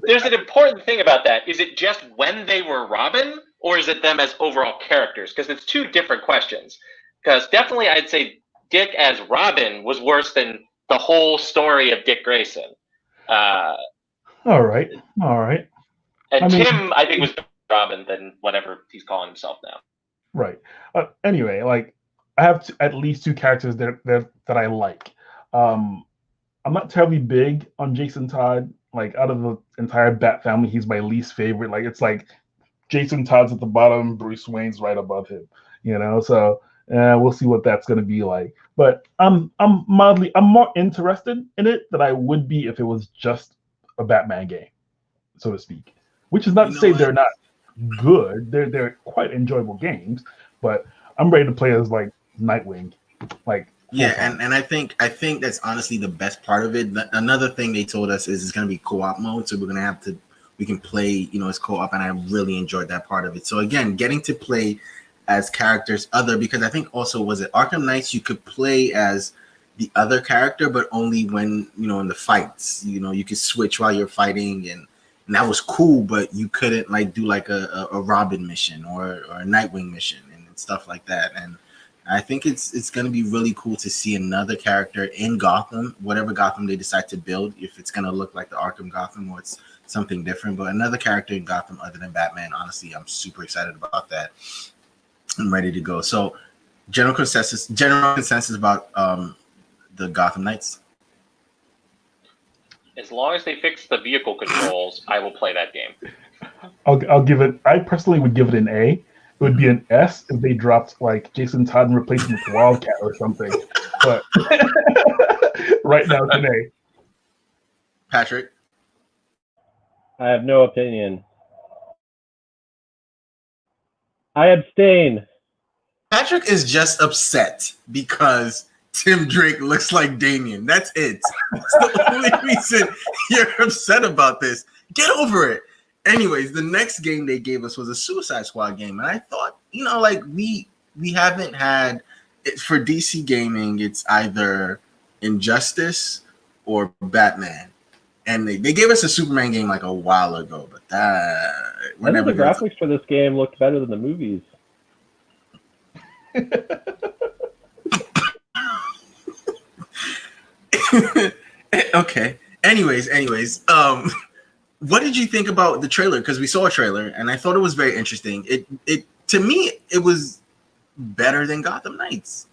there's an important thing about that. Is it just when they were Robin, or is it them as overall characters? Because it's 2 different questions. Because definitely, I'd say Dick as Robin was worse than the whole story of Dick Grayson. Uh, All right. and I mean, Tim, I think, was better Robin than whatever he's calling himself now. right. Anyway, like I have at least two characters that I like. Um, I'm not terribly big on Jason Todd. Like out of the entire Bat family, he's my least favorite. Like it's like Jason Todd's at the bottom, Bruce Wayne's right above him. So we'll see what that's going to be like. But I'm more interested in it than I would be if it was just a Batman game, so to speak. Which is not to say they're not good. They're quite enjoyable games, but I'm ready to play as like Nightwing, like. Yeah, and I think that's honestly the best part of it. Another thing they told us is it's going to be co-op mode, so we can play, as co-op, and I really enjoyed that part of it. So again, getting to play as characters because I think also was it Arkham Knights, you could play as the other character, but only when in the fights. You could switch while you're fighting, and that was cool, but you couldn't like do like a Robin mission or a Nightwing mission and stuff like that. And I think it's going to be really cool to see another character in Gotham, whatever Gotham they decide to build, if it's going to look like the Arkham Gotham or it's something different. But another character in Gotham other than Batman, honestly, I'm super excited about that. I'm ready to go. So general consensus about the Gotham Knights? As long as they fix the vehicle controls, I will play that game. I'll give it. I personally would give it an A. It would be an S if they dropped like Jason Todd and replaced him with Wildcat or something. But right now it's an A. Patrick? I have no opinion. I abstain. Patrick is just upset because Tim Drake looks like Damian. That's it. That's the only reason you're upset about this. Get over it. Anyways, the next game they gave us was a Suicide Squad game, and I thought, like we haven't had it for DC gaming. It's either Injustice or Batman, and they gave us a Superman game like a while ago, but I think the graphics for this game looked better than the movies. Okay. Anyways, what did you think about the trailer? Because we saw a trailer, and I thought it was very interesting. It to me, it was better than Gotham Knights.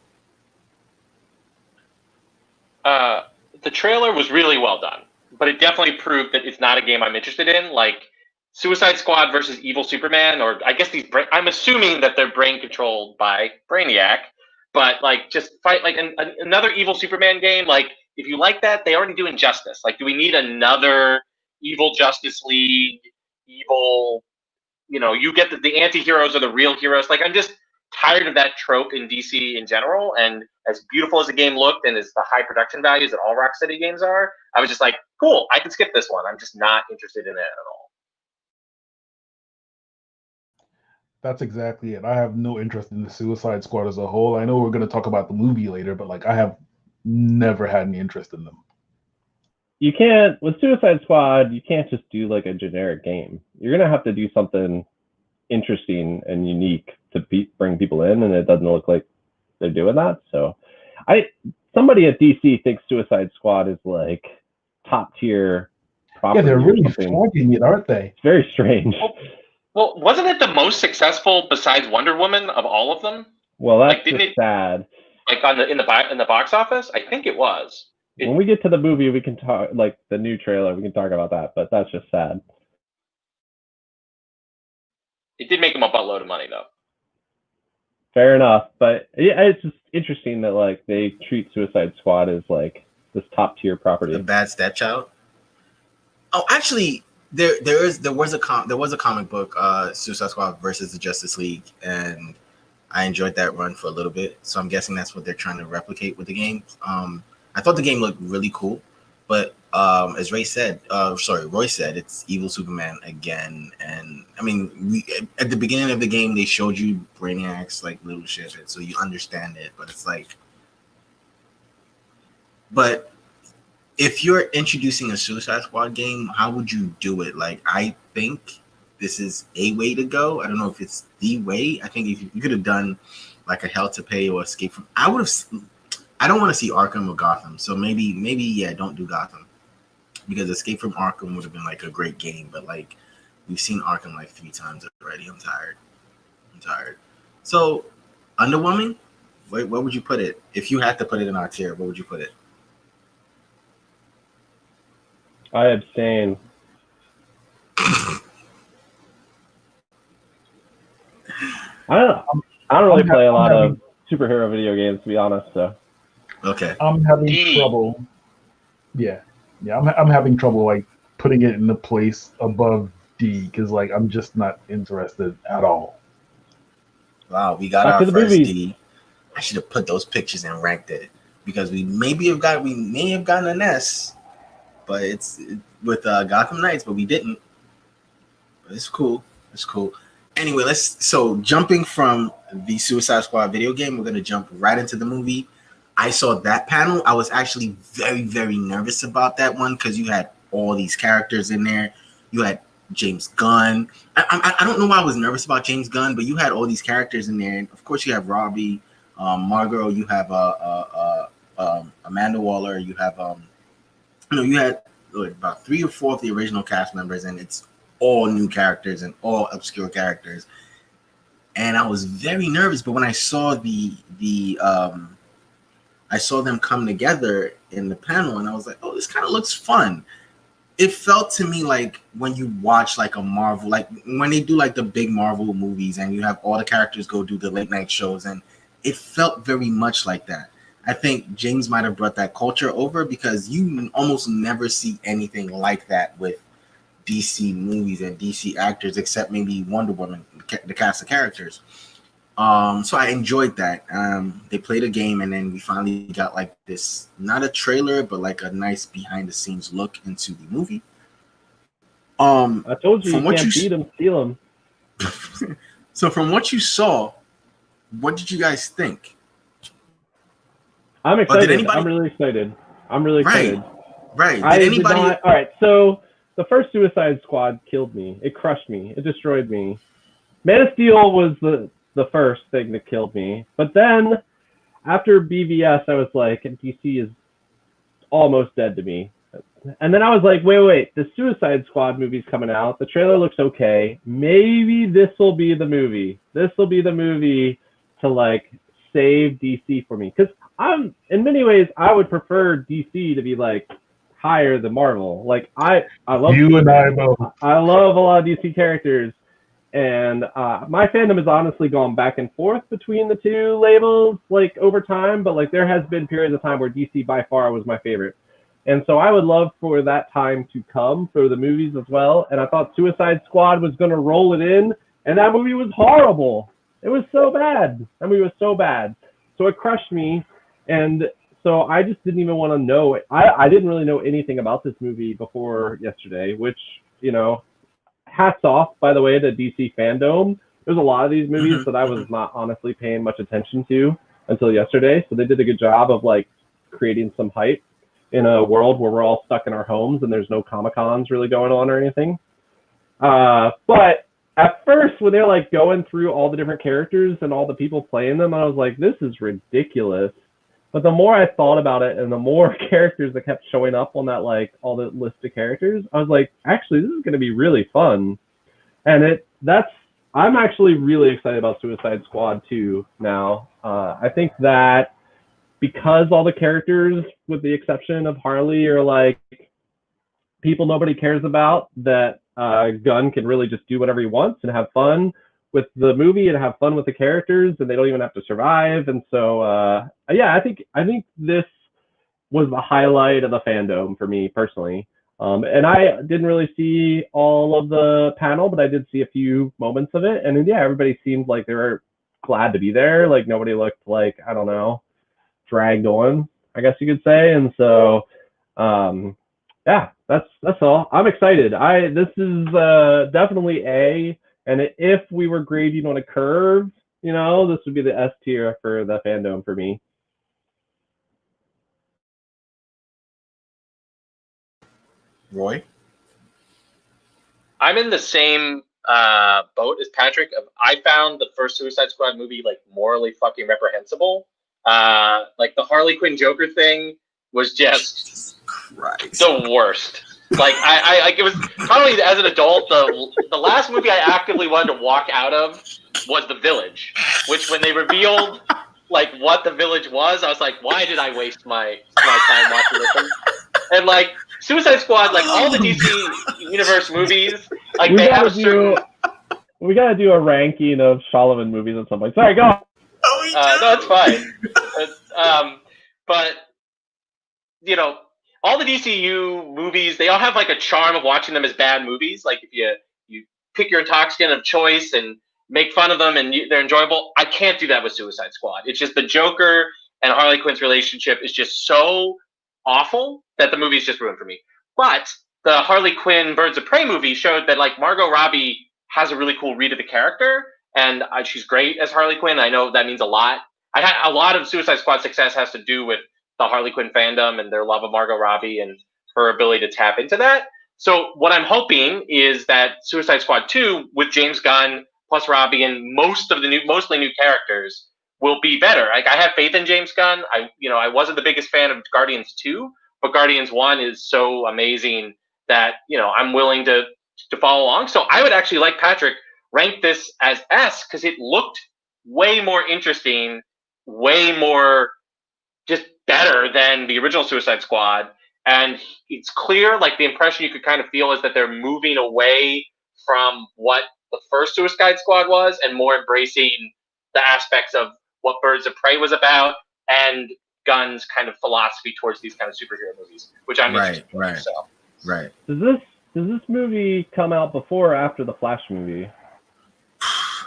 The trailer was really well done, but it definitely proved that it's not a game I'm interested in. Like Suicide Squad versus Evil Superman, or I guess I'm assuming that they're brain controlled by Brainiac, but like just fight like another Evil Superman game. Like if you like that, they already do Injustice. Like, do we need another evil Justice League, evil, you get the anti-heroes are the real heroes. Like, I'm just tired of that trope in DC in general. And as beautiful as the game looked and as the high production values that all Rocksteady games are, I was just like, cool, I can skip this one. I'm just not interested in it at all. That's exactly it. I have no interest in the Suicide Squad as a whole. I know we're going to talk about the movie later, but like I have never had any interest in them. You can't, with Suicide Squad, you can't just do like a generic game. You're going to have to do something interesting and unique to bring people in, and it doesn't look like they're doing that. So somebody at DC thinks Suicide Squad is like top tier property. Yeah, they're really flogging it, aren't they? It's very strange. Well, wasn't it the most successful besides Wonder Woman of all of them? Well, that's just sad. Like in the box office, I think it was. When we get to the movie, we can talk, like the new trailer, we can talk about that, but that's just sad. It did make them a buttload of money, though. Fair enough, but it's just interesting that like they treat Suicide Squad as like this top tier property. A bad stepchild. Oh, actually, there was a comic book, Suicide Squad versus the Justice League, and I enjoyed that run for a little bit. So I'm guessing that's what they're trying to replicate with the game. I thought the game looked really cool, but as Roy said, it's Evil Superman again. And I mean, at the beginning of the game, they showed you Brainiac's like little shit, so you understand it. But it's like, but if you're introducing a Suicide Squad game, how would you do it? Like, I think this is a way to go. I don't know if it's the way. I think if you could have done like a Hell to Pay or Escape from. I would have. I don't want to see Arkham or Gotham, so maybe yeah, don't do Gotham because Escape from Arkham would have been like a great game, but like we've seen Arkham like 3 times already. I'm tired. So, underwhelming. Where would you put it? If you had to put it in our tier, where would you put it? I abstain. I don't really play a lot of superhero video games, to be honest. So Okay. I'm having trouble. Yeah. I'm having trouble like putting it in the place above D because like I'm just not interested at all. Wow, we got our first D. I should have put those pictures and ranked it because we may have gotten an S, but it's with Gotham Knights, but we didn't. But it's cool. Anyway, so jumping from the Suicide Squad video game, we're gonna jump right into the movie. I saw that panel. I was actually very, very nervous about that one because you had all these characters in there. You had James Gunn. I don't know why I was nervous about James Gunn, but you had all these characters in there. And of course, you have Robbie, Margot. You have Amanda Waller. You have you had about 3 or 4 of the original cast members, and it's all new characters and all obscure characters. And I was very nervous, but when I saw I saw them come together in the panel, and I was like, "Oh, this kind of looks fun." It felt to me like when you watch like a Marvel, like when they do like the big Marvel movies, and you have all the characters go do the late night shows, and it felt very much like that. I think James might have brought that culture over because you almost never see anything like that with DC movies and DC actors, except maybe Wonder Woman, the cast of characters. So I enjoyed that. They played a game, and then we finally got like this, not a trailer, but like a nice behind the scenes look into the movie. I told you can't beat them, steal them. So from what you saw, what did you guys think? I'm excited. I'm really excited. Right. All right. So the first Suicide Squad killed me. It crushed me. It destroyed me. Man of Steel was the first thing that killed me. But then after BVS, I was like, DC is almost dead to me. And then I was like, wait, the Suicide Squad movie's coming out. The trailer looks okay. Maybe this will be the movie. This will be the movie to like save DC for me. Because in many ways, I would prefer DC to be like higher than Marvel. Like I love you and I both. I love a lot of DC characters. And my fandom has honestly gone back and forth between the two labels, like over time. But like there has been periods of time where DC by far was my favorite. And so I would love for that time to come for the movies as well. And I thought Suicide Squad was going to roll it in. And that movie was horrible. It was so bad. That movie was so bad. So it crushed me. And so I just didn't even want to know it. I didn't really know anything about this movie before yesterday, which, hats off, by the way, to DC Fandome. There's a lot of these movies that I was not honestly paying much attention to until yesterday. So they did a good job of like creating some hype in a world where we're all stuck in our homes and there's no Comic-Cons really going on or anything. But at first, when they're like going through all the different characters and all the people playing them, I was like, this is ridiculous. But the more I thought about it and the more characters that kept showing up on that, like all the list of characters, I was like, actually, this is going to be really fun. And I'm actually really excited about Suicide Squad 2 now. I think that because all the characters, with the exception of Harley, are like people nobody cares about, that Gunn can really just do whatever he wants and have fun with the movie and have fun with the characters, and they don't even have to survive. And so, I think this was the highlight of the Fandome for me personally. And I didn't really see all of the panel, but I did see a few moments of it. And yeah, everybody seemed like they were glad to be there. Like nobody looked like, I don't know, dragged on, I guess you could say. And so, that's all. I'm excited. This is definitely A. And if we were grading on a curve, this would be the S tier for the Fandome for me. Roy? I'm in the same boat as Patrick. I found the first Suicide Squad movie like morally fucking reprehensible. Like the Harley Quinn Joker thing was just Christ. the worst. Like I like it was probably as an adult the last movie I actively wanted to walk out of was The Village, which when they revealed like what The Village was, I was like, why did I waste my time watching this? And like Suicide Squad, like all the DC Universe movies, like they have a certain. We gotta do a ranking of Solomon movies at some point. Sorry, go on. No, it's fine. But you know, all the DCU movies, they all have like a charm of watching them as bad movies. Like if you pick your intoxicant of choice and make fun of them and they're enjoyable. I can't do that with Suicide Squad. It's just the Joker and Harley Quinn's relationship is just so awful that the movie's just ruined for me. But the Harley Quinn Birds of Prey movie showed that like Margot Robbie has a really cool read of the character, and she's great as Harley Quinn. I know that means a lot. A lot of Suicide Squad success has to do with the Harley Quinn fandom and their love of Margot Robbie and her ability to tap into that. So what I'm hoping is that Suicide Squad 2 with James Gunn plus Robbie and mostly new characters will be better. Like I have faith in James Gunn. I wasn't the biggest fan of Guardians 2, but Guardians 1 is so amazing that, I'm willing to follow along. So I would actually, like Patrick, rank this as S because it looked way more interesting, way more just better than the original Suicide Squad. And it's clear, like the impression you could kind of feel is that they're moving away from what the first Suicide Squad was and more embracing the aspects of what Birds of Prey was about and Gunn's kind of philosophy towards these kind of superhero movies, which I'm interested in. Right. So. Right. Does this movie come out before or after the Flash movie?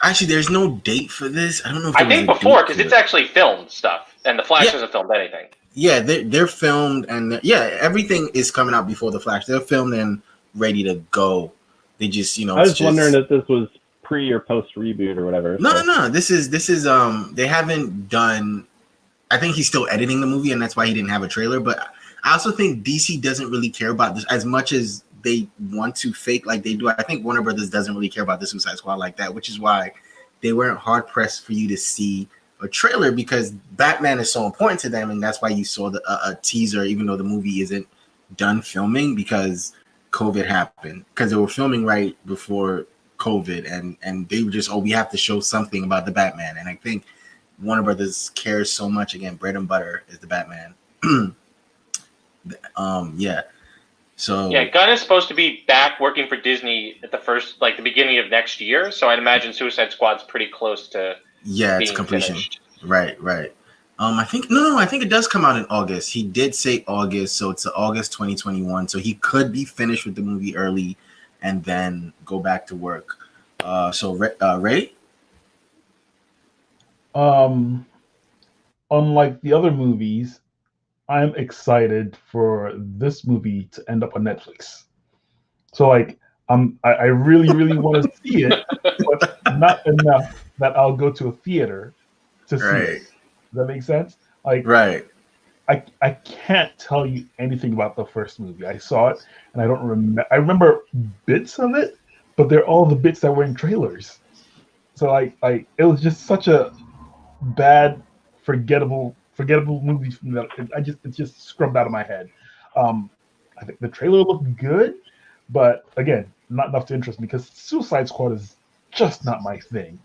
Actually, there's no date for this. I don't know if I think before because it's actually filmed stuff, and the Flash hasn't filmed anything. Yeah, they're filmed, and everything is coming out before the Flash. They're filmed and ready to go. They just, I was wondering if this was pre or post reboot or whatever. No. This is they haven't done. I think he's still editing the movie, and that's why he didn't have a trailer. But I also think DC doesn't really care about this as much as they want to fake like they do. I think Warner Brothers doesn't really care about the Suicide Squad like that, which is why they weren't hard pressed for you to see a trailer because Batman is so important to them, and that's why you saw a teaser, even though the movie isn't done filming because COVID happened. Because they were filming right before COVID, and they were just, we have to show something about the Batman. And I think Warner Brothers cares so much. Again, bread and butter is the Batman. So Gunn is supposed to be back working for Disney at the beginning of next year. So I'd imagine Suicide Squad's pretty close to it's completion. Finished. Right. I think I think it does come out in August. He did say August, so it's August 2021. So he could be finished with the movie early and then go back to work. Ray? Unlike the other movies, I'm excited for this movie to end up on Netflix. So I really, really want to see it, but not enough that I'll go to a theater to see it. Does that make sense? Right. I can't tell you anything about the first movie. I saw it and I don't remember. I remember bits of it, but they're all the bits that were in trailers. So it was just such a bad, forgettable movie that it's just scrubbed out of my head. I think the trailer looked good, but again, not enough to interest me because Suicide Squad is just not my thing.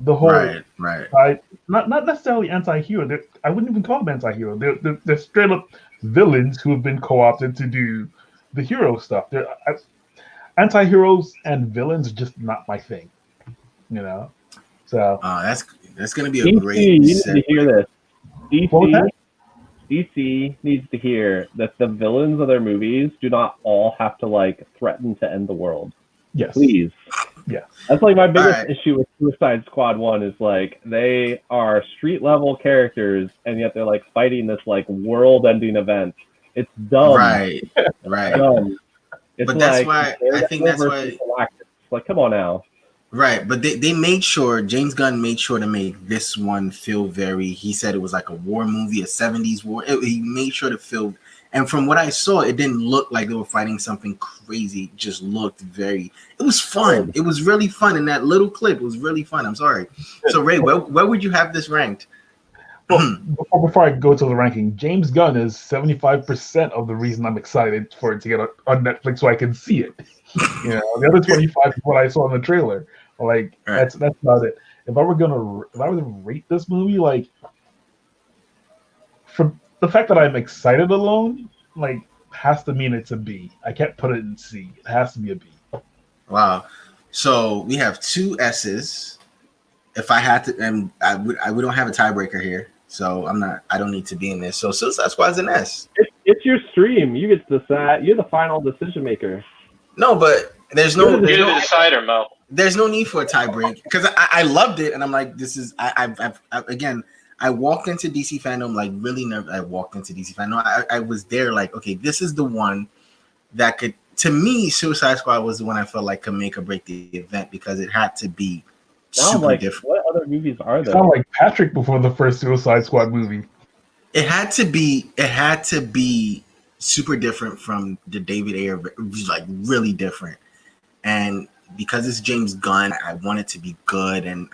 The whole right. Not necessarily anti-hero. I wouldn't even call them anti-hero. They're straight up villains who have been co-opted to do the hero stuff. Anti-heroes and villains are just not my thing. So that's going to be a DC, great. You need to hear this. DC needs to hear that the villains of their movies do not all have to threaten to end the world. Yes. Please. Yeah. That's my biggest issue with Suicide Squad 1 is they are street level characters and yet they're fighting this world ending event. It's dumb. Right. Dumb. It's but that's why I think that's why. Come on now. Right, but they made sure, James Gunn made sure to make this one feel he said it was like a war movie, a 70s war. He made sure to feel, And from what I saw, it didn't look like they were fighting something crazy. It just looked it was fun. It was really fun in that little clip. It was really fun. I'm sorry. So Ray, where would you have this ranked? Well, before I go to the ranking, James Gunn is 75% of the reason I'm excited for it to get on Netflix so I can see it. The other 25 is what I saw in the trailer. Like that's about it. If I were to rate this movie, like from the fact that I'm excited alone, like has to mean it's a B. I can't put it in C. It has to be a B. Wow. So we have 2 S's. If I had to, and we don't have a tiebreaker here, so I don't need to be in this. So Suicide Squad's an S. It's your stream. You get to decide. You're the final decision maker. No, but there's no You're the decider, Mo. There's no need for a tiebreak because I loved it, and I'm like, this is I walked into DC Fandome like really nervous. I walked into DC Fandome. I was there like, okay, this is the one that could. To me, Suicide Squad was the one I felt like could make or break the event because it had to be super different. What other movies are there? Sound like Patrick before the first Suicide Squad movie. It had to be super different from the David Ayer. It was like really different, and because it's James Gunn, I want it to be good, and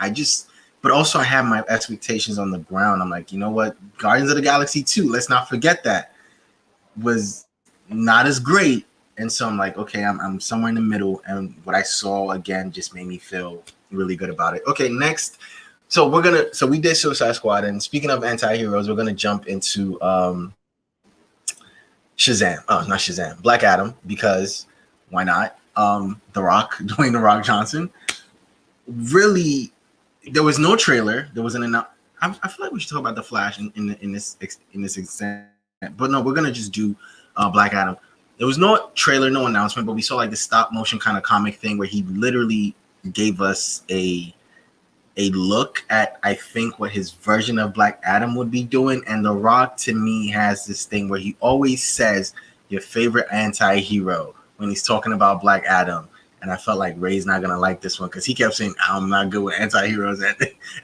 but also I have my expectations on the ground. I'm like, you know what, Guardians of the Galaxy 2, let's not forget that, was not as great, and so I'm like, okay, I'm somewhere in the middle, and what I saw again just made me feel really good about it. Okay, next. So we did Suicide Squad, and speaking of anti-heroes, we're gonna jump into Shazam. Oh, not Shazam, Black Adam, because why not? The Rock, Dwayne The Rock Johnson. Really, there was no trailer. There wasn't enough. I feel like we should talk about the Flash in this extent, but no, we're gonna just do Black Adam. There was no trailer, no announcement, but we saw like the stop motion kind of comic thing where he literally gave us a look at, I think, what his version of Black Adam would be doing. And The Rock, to me, has this thing where he always says your favorite anti-hero when he's talking about Black Adam. And I felt like Ray's not going to like this one because he kept saying, I'm not good with anti-heroes. And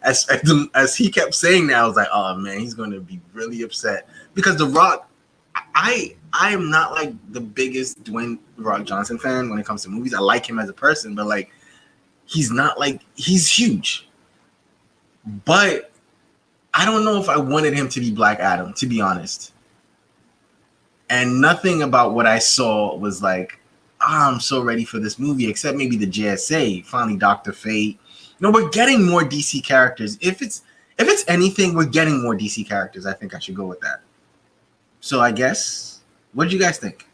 as he kept saying that, I was like, oh, man, he's going to be really upset. Because The Rock, I am not like the biggest Dwayne The Rock Johnson fan when it comes to movies. I like him as a person, but like, he's not like, he's huge. But I don't know if I wanted him to be Black Adam, to be honest. And nothing about what I saw was like, I'm so ready for this movie, except maybe the JSA, finally Dr. Fate. We're getting more DC characters. If it's anything, we're getting more DC characters. I think I should go with that. So I guess, what did you guys think?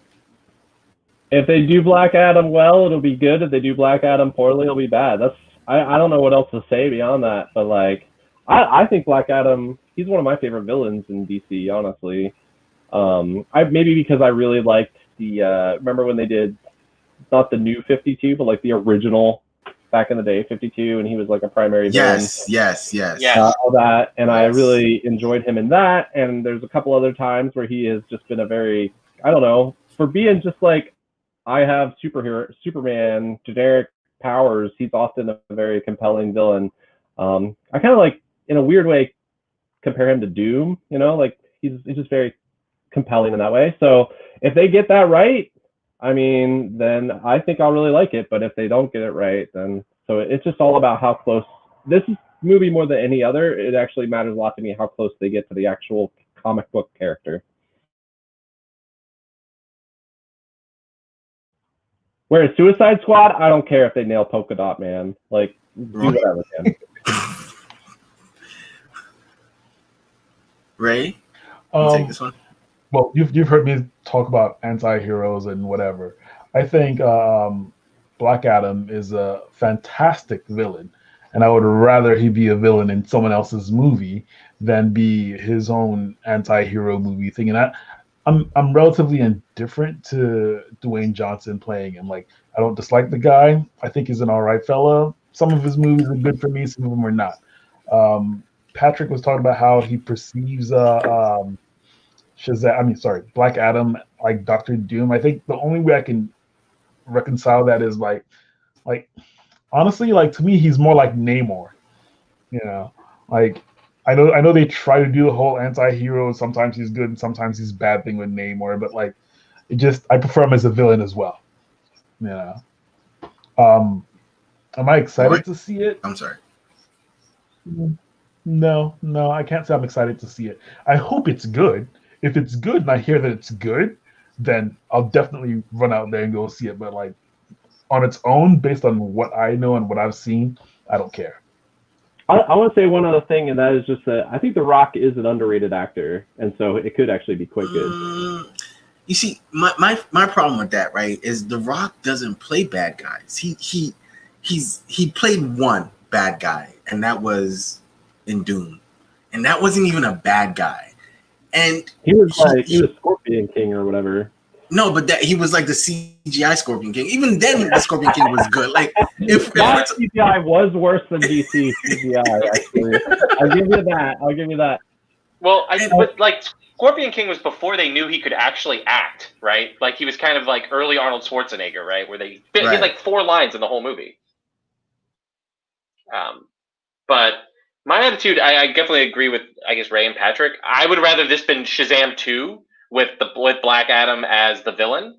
If they do Black Adam well, it'll be good. If they do Black Adam poorly, it'll be bad. I don't know what else to say beyond that, but like I think Black Adam, he's one of my favorite villains in DC, honestly. Maybe because I really liked the remember when they did not the new 52, but like the original back in the day 52, and he was like a primary villain. Yes. All that, and I really enjoyed him in that. And there's a couple other times where he has just been a very, I don't know, for being just like, I have Superman generic powers, he's often a very compelling villain. I kind of like, in a weird way, compare him to Doom, like he's just very compelling in that way. So if they get that right, I mean, then I think I'll really like it. But if they don't get it right, then so it's just all about how close this movie, more than any other, it actually matters a lot to me how close they get to the actual comic book character. Whereas Suicide Squad, I don't care if they nail Polka Dot Man. Like, do whatever, man. Ray, take this one. Well, you've heard me talk about anti-heroes and whatever. I think Black Adam is a fantastic villain, and I would rather he be a villain in someone else's movie than be his own anti-hero movie thing. And I'm relatively indifferent to Dwayne Johnson playing him. Like, I don't dislike the guy. I think he's an all right fella. Some of his movies are good for me, some of them are not. Patrick was talking about how he perceives Black Adam like Dr. Doom. I think the only way I can reconcile that is like honestly, like to me, he's more like Namor. Like I know they try to do the whole anti-hero. Sometimes he's good, and sometimes he's bad thing with Namor. But like, I prefer him as a villain as well. You know. Am I excited Roy? to see it? I'm sorry. No, I can't say I'm excited to see it. I hope it's good. If it's good and I hear that it's good, then I'll definitely run out there and go see it. But like on its own, based on what I know and what I've seen, I don't care. I want to say one other thing, and that is just that I think The Rock is an underrated actor, and so it could actually be quite good. You see, my problem with that, right, is The Rock doesn't play bad guys. He played one bad guy, and that was in Doom, and that wasn't even a bad guy. And he was Scorpion King or whatever. No, but that he was like the CGI Scorpion King. Even then, the Scorpion King was good. Like if that CGI was worse than DC CGI, actually, I'll give you that. Well, but like Scorpion King was before they knew he could actually act, right? Like he was kind of like early Arnold Schwarzenegger, right? Where he had like 4 lines in the whole movie. But my attitude, I definitely agree with, I guess, Ray and Patrick. I would rather this been Shazam 2 with Black Adam as the villain,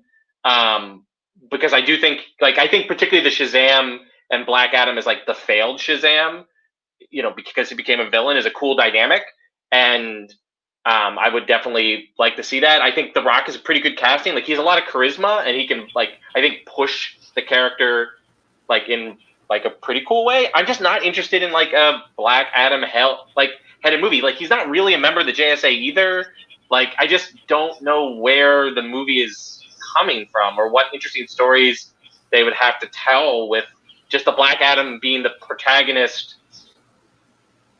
because I do think, like, I think particularly the Shazam and Black Adam is like the failed Shazam, you know, because he became a villain, is a cool dynamic, and I would definitely like to see that. I think The Rock is a pretty good casting. Like, he has a lot of charisma, and he can, like, I think push the character like in like a pretty cool way. I'm just not interested in like a Black Adam headed movie. Like, he's not really a member of the JSA either. Like, I just don't know where the movie is coming from or what interesting stories they would have to tell with just the Black Adam being the protagonist,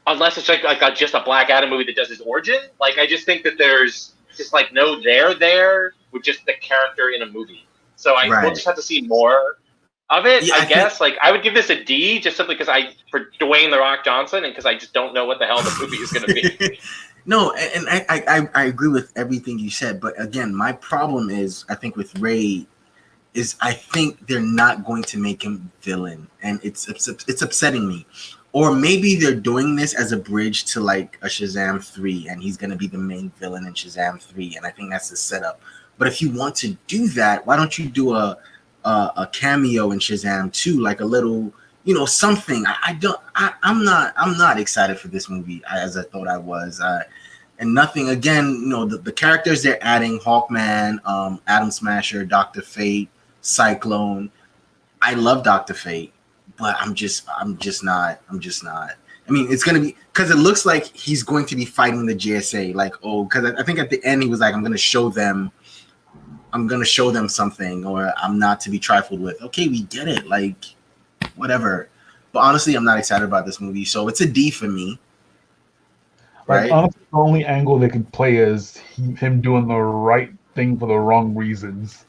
unless it's like just a Black Adam movie that does his origin. Like, I just think that there's just like no there with just the character in a movie. So we'll just have to see more of it, yeah, I guess. Like, I would give this a D just simply because for Dwayne The Rock Johnson, and because I just don't know what the hell the movie is going to be. No, and I agree with everything you said, but again, my problem is, I think with Ray, is I think they're not going to make him villain, and it's upsetting me. Or maybe they're doing this as a bridge to like a Shazam 3, and he's going to be the main villain in Shazam 3, and I think that's the setup. But if you want to do that, why don't you do a cameo in Shazam 2, like a little, you know, something. I'm not excited for this movie as I thought I was. And nothing, again, you know, the characters they're adding, Hawkman, Atom Smasher, Dr. Fate, Cyclone. I love Dr. Fate, but I'm just not. I mean, it's going to be, because it looks like he's going to be fighting the JSA. Like, because I think at the end he was like, I'm going to show them something, or I'm not to be trifled with. Okay, we get it. Like, whatever. But honestly, I'm not excited about this movie, so it's a D for me. Right? Like, honestly, the only angle they could play is him doing the right thing for the wrong reasons.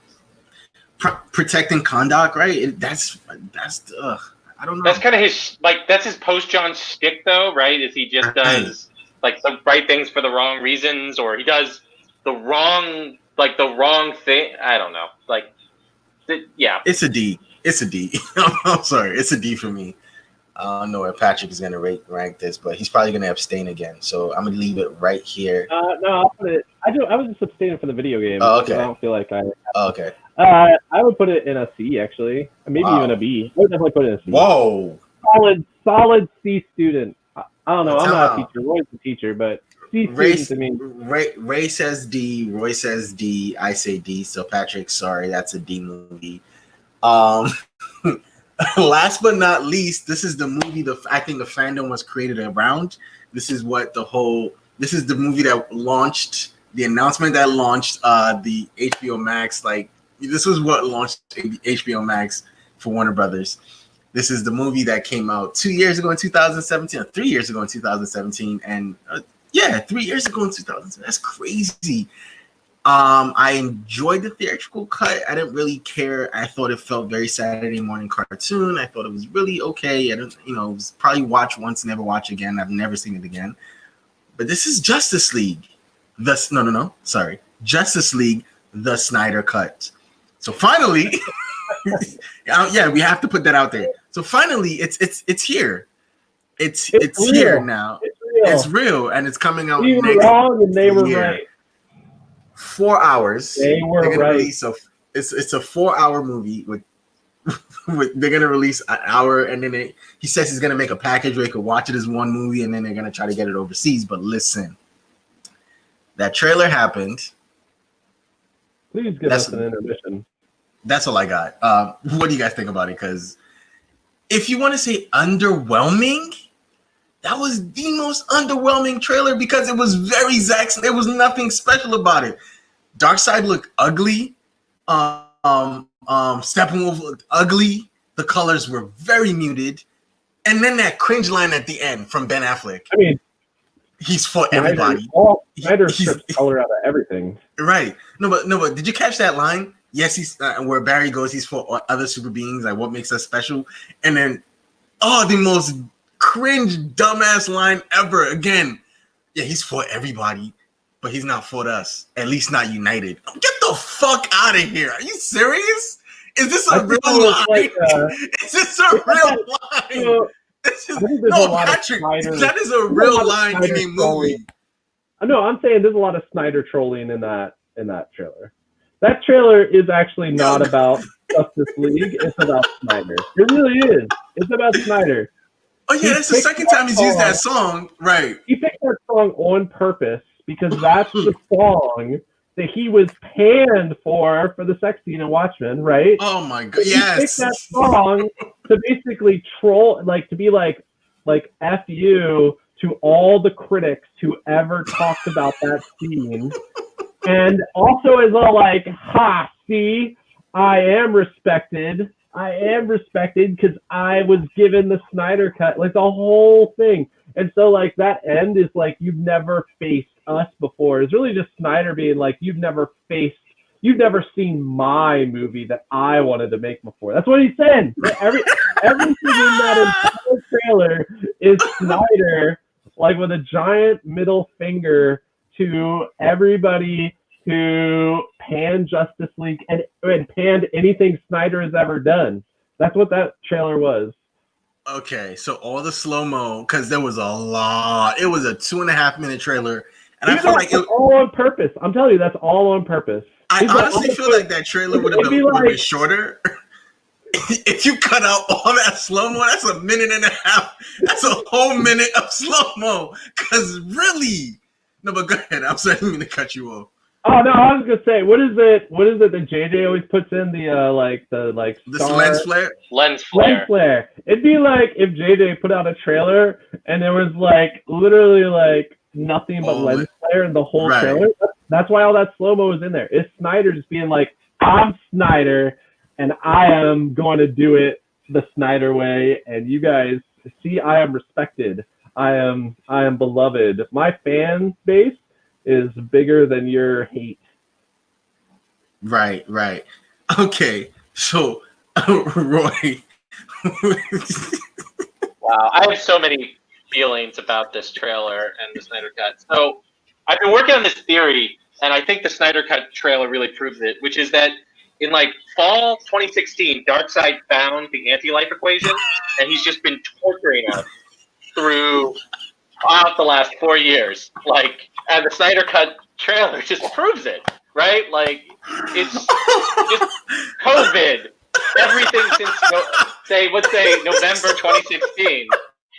Protecting Kahndaq, right? That's I don't know. That's kind of his, like, that's his post-John shtick, though, right? Is he just does like the right things for the wrong reasons, or he does the wrong thing. I don't know. Like, yeah. It's a D. I'm sorry. It's a D for me. I don't know where Patrick is going to rank this, but he's probably going to abstain again. So I'm going to leave it right here. No, I'll put it. I was just abstaining for the video game. Oh, okay. So I don't feel like I. Oh, okay. I would put it in a C, actually. Maybe even a B. I would definitely put it in a C. Whoa. Solid C student. I don't know. I'm not a teacher. Roy's a teacher, but C student to me. Ray says D. Roy says D. I say D. So Patrick, sorry, that's a D movie. Last but not least, this is the movie I think the fandom was created around. This is the movie that launched, the announcement that launched the HBO Max. Like, this was what launched HBO Max for Warner Brothers. This is the movie that came out 2 years ago in 2017, or 3 years ago in 2017, and 3 years ago in 2017. That's crazy. I enjoyed the theatrical cut. I didn't really care. I thought it felt very Saturday morning cartoon. I thought it was really okay. It was probably watch once, never watch again. I've never seen it again. But this is Justice League. Justice League, the Snyder Cut. So finally, we have to put that out there. So finally, it's here. It's here now. It's real. It's real, and it's coming out We were next wrong and they were year. right. 4 hours. They were They're gonna right. release it's a 4-hour movie with they're gonna release an hour, and then he says he's gonna make a package where you could watch it as one movie, and then they're gonna try to get it overseas. But listen, that trailer happened. Please give us an intermission. That's all I got. What do you guys think about it? Because if you want to say underwhelming, that was the most underwhelming trailer because it was very Zack. There was nothing special about it. Darkseid looked ugly. Steppenwolf looked ugly. The colors were very muted. And then that cringe line at the end from Ben Affleck. I mean, he's for everybody. Snyder strips color out of everything. Right. No, but did you catch that line? Yes, he's where Barry goes. He's for other super beings. Like what makes us special. And then, the most cringe, dumbass line ever. Again, yeah, he's for everybody, but he's not for us. At least not united. Get the fuck out of here. Are you serious? Is this a real line? Like, is this a real line? Patrick, that is a real line in a movie. No, I'm saying there's a lot of Snyder trolling in that trailer. That trailer is actually not about Justice League. It's about Snyder. It really is. It's about Snyder. Oh yeah, that's the second time he's used that song. Right. He picked that song on purpose because that's the song that he was panned for the sex scene in Watchmen, right? Oh my god, yes. He picked that song to basically troll, like to be like F you to all the critics who ever talked about that scene. And also as all like, ha, see, I am respected because I was given the Snyder cut, like the whole thing. And so like that end is like, you've never faced us before. It's really just Snyder being like, you've never seen my movie that I wanted to make before. That's what he's saying. Everything in that entire trailer is Snyder, like with a giant middle finger to everybody who panned Justice League and panned anything Snyder has ever done. That's what that trailer was. Okay, so all the slow-mo, because there was a lot. It was a 2.5-minute trailer. And I feel like it was all on purpose. I'm telling you, that's all on purpose. I honestly feel like that trailer would have been shorter. If you cut out all that slow-mo, that's a minute and a half. That's a whole minute of slow-mo. Because really... No, but go ahead. I'm sorry, I didn't mean to cut you off. Oh no, I was gonna say, what is it that JJ always puts in the lens flare? Lens flare. It'd be like if JJ put out a trailer and there was like literally like nothing but lens flare in the whole trailer. That's why all that slow-mo is in there. It's Snyder just being like, I'm Snyder and I am going to do it the Snyder way, and you guys see I am respected. I am beloved. My fan base is bigger than your hate. Right. Okay, so Roy. Wow, I have so many feelings about this trailer and the Snyder Cut. So I've been working on this theory, and I think the Snyder Cut trailer really proves it, which is that in like fall 2016, Darkseid found the anti-life equation, and he's just been torturing us throughout the last 4 years. Like, and the Snyder Cut trailer just proves it, right? Like, it's just COVID. Everything since, let's say November 2016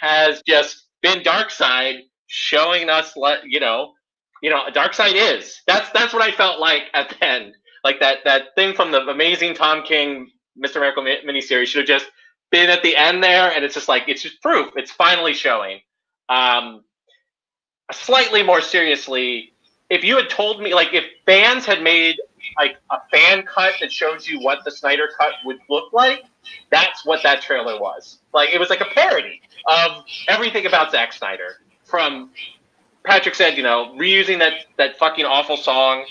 has just been Darkseid showing us, Darkseid is. That's what I felt like at the end. Like that thing from the amazing Tom King Mr. Miracle miniseries should have just been at the end there, and it's just like, it's just proof. It's finally showing. Slightly more seriously, if you had told me, like, if fans had made like a fan cut that shows you what the Snyder Cut would look like, that's what that trailer was. Like, it was like a parody of everything about Zack Snyder. From, Patrick said, reusing that fucking awful song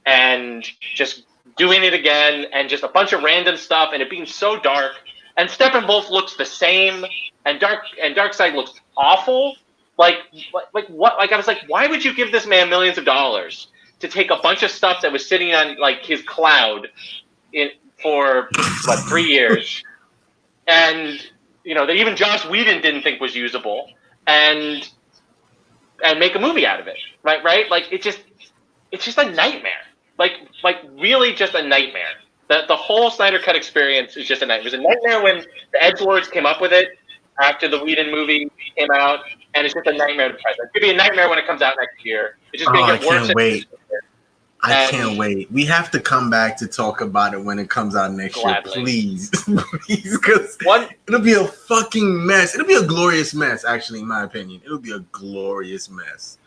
and just doing it again, and just a bunch of random stuff, and it being so dark. And Steppenwolf looks the same, and Darkseid looks awful. Like what? Like, I was like, why would you give this man millions of dollars to take a bunch of stuff that was sitting on like his cloud for 3 years, and that even Joss Whedon didn't think was usable, and and make a movie out of it, right? Like it's just a nightmare. Like really just a nightmare. The whole Snyder Cut experience is just a nightmare. It was a nightmare when the Edgelords came up with it after the Whedon movie came out, and it's just a nightmare to present. It could be a nightmare when it comes out next year. It's just going to get worse. I can't wait. We have to come back to talk about it when it comes out next year, please. Please, because it'll be a fucking mess. It'll be a glorious mess, actually, in my opinion. It'll be a glorious mess.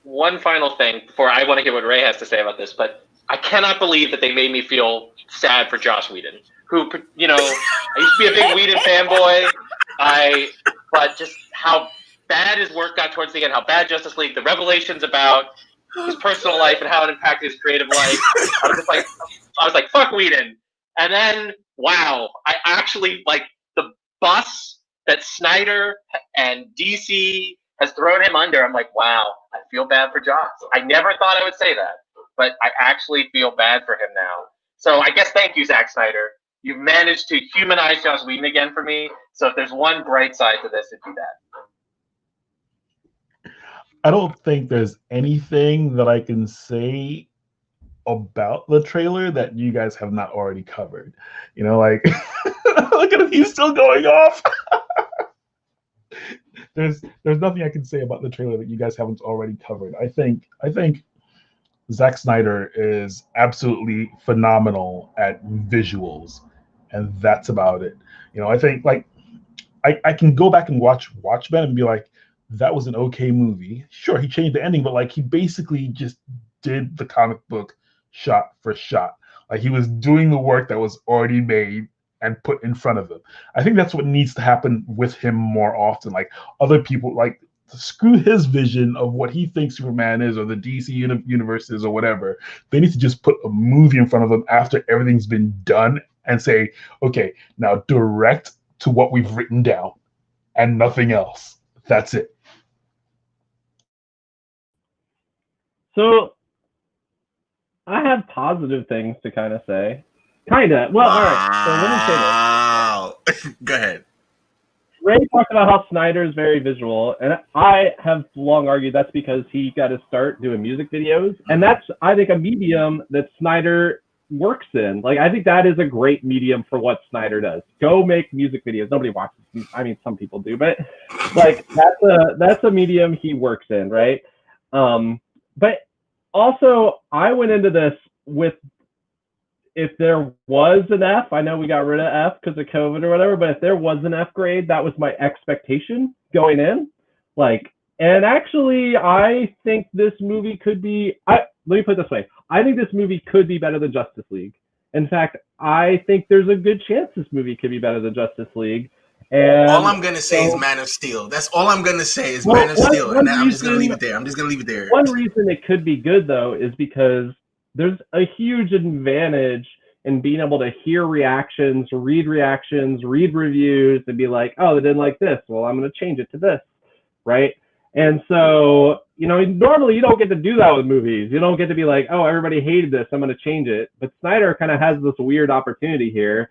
One final thing before I want to hear what Ray has to say about this, but I cannot believe that they made me feel sad for Joss Whedon, who, you know, I used to be a big Whedon fanboy. But just how bad his work got towards the end, how bad Justice League, the revelations about his personal life and how it impacted his creative life. I was like, fuck Whedon. And then, wow, I actually like the bus that Snyder and DC has thrown him under. I'm like, wow, I feel bad for Joss. I never thought I would say that, but I actually feel bad for him now. So I guess thank you, Zack Snyder. You've managed to humanize Joss Whedon again for me. So if there's one bright side to this, it'd be that. I don't think there's anything that I can say about the trailer that you guys have not already covered. You know, like, look at him, he's still going off. There's nothing I can say about the trailer that you guys haven't already covered. I think Zack Snyder is absolutely phenomenal at visuals, and that's about it. You know, I think like I can go back and watch Watchmen and be like, that was an okay movie. Sure, he changed the ending, but like he basically just did the comic book shot for shot. Like he was doing the work that was already made and put in front of him. I think that's what needs to happen with him more often. Like other people, like screw his vision of what he thinks Superman is or the DC universe is or whatever. They need to just put a movie in front of them after everything's been done and say, okay, now direct to what we've written down and nothing else. That's it. So I have positive things to kind of say. Kinda. Well, all right. So let me say this. Go ahead. Ray talked about how Snyder is very visual, and I have long argued that's because he got to start doing music videos, and that's, I think, a medium that Snyder works in. Like, I think that is a great medium for what Snyder does. Go make music videos. Nobody watches them. I mean, some people do, but like that's a medium he works in, right? But also, I went into this with, if there was an F, I know we got rid of F because of COVID or whatever, but if there was an F grade, that was my expectation going in. Like, and actually, I think this movie could be, let me put it this way. I think this movie could be better than Justice League. In fact, I think there's a good chance this movie could be better than Justice League. And all I'm going to say is Man of Steel. That's all I'm going to say is Man of Steel. And I'm just going to leave it there. I'm just going to leave it there. One reason it could be good, though, is because there's a huge advantage in being able to hear reactions, read reviews, and be like, oh, they didn't like this. Well, I'm going to change it to this, right? And so, you know, normally you don't get to do that with movies. You don't get to be like, oh, everybody hated this, I'm going to change it. But Snyder kind of has this weird opportunity here,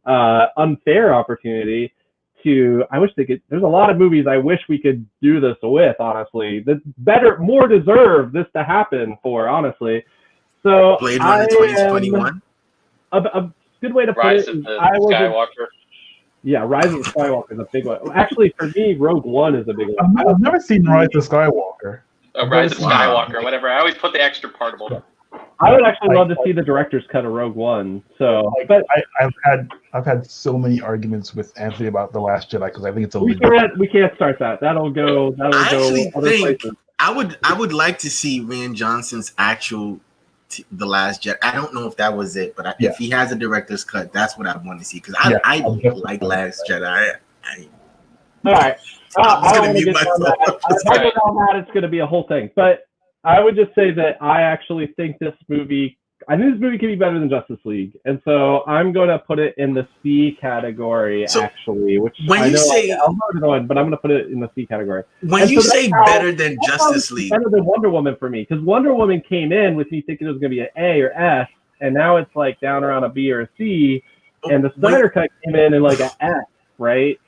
unfair opportunity to, I wish they could, there's a lot of movies I wish we could do this with, honestly. That's better, more deserve this to happen for, honestly. So Blade Runner 2021. A good way to put Rise it of the Skywalker. Yeah, Rise of the Skywalker is a big one. Actually, for me, Rogue One is a big one. I've never seen Rise of Skywalker. Rise of Skywalker, whatever. I always put the extra particle. Yeah. I would actually love to see the director's cut of Rogue One. So, but I've had so many arguments with Anthony about The Last Jedi because I think it's a. We can't start that. That'll go. Other places. I would like to see Rian Johnson's actual The Last Jedi. I don't know if that was it, but if he has a director's cut, that's what I want to see because I like Last Jedi. All right. I'm going to mute myself. It's going to be a whole thing, but I would just say that I actually think this movie could be better than Justice League, and so I'm going to put it in the C category. So actually, which when I know I'm not going, but I'm going to put it in the C category. When you say better than Justice League, better than Wonder Woman for me, because Wonder Woman came in with me thinking it was going to be an A or S, and now it's like down around a B or a C, and the Snyder cut came in like an F, right?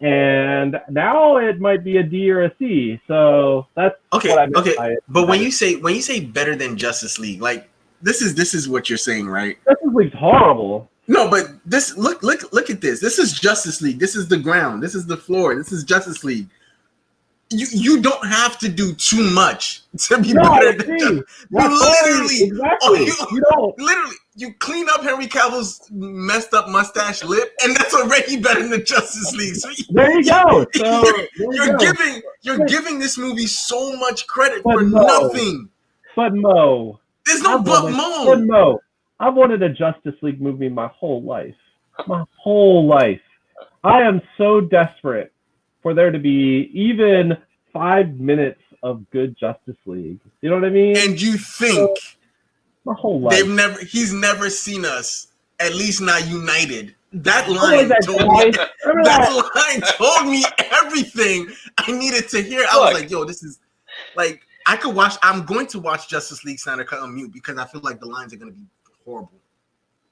and now it might be a D or a C. So that's what I meant by it. But when you say better than Justice League, like this is what you're saying, right? Justice League's horrible. No, but this look at this. This is Justice League. This is the ground. This is the floor. This is Justice League. You don't have to do too much to be better than Justice. You clean up Henry Cavill's messed up mustache lip, and that's already better than Justice League. So there you go. You're giving this movie so much credit for nothing. But Mo, there's no but Mo. I've wanted a Justice League movie my whole life. My whole life. I am so desperate for there to be even 5 minutes of good Justice League. You know what I mean? And you think my whole life he's never seen us, at least not united. That line told me everything I needed to hear. I was like, yo, this is like I'm going to watch Justice League Snyder Cut on mute because I feel like the lines are gonna be horrible.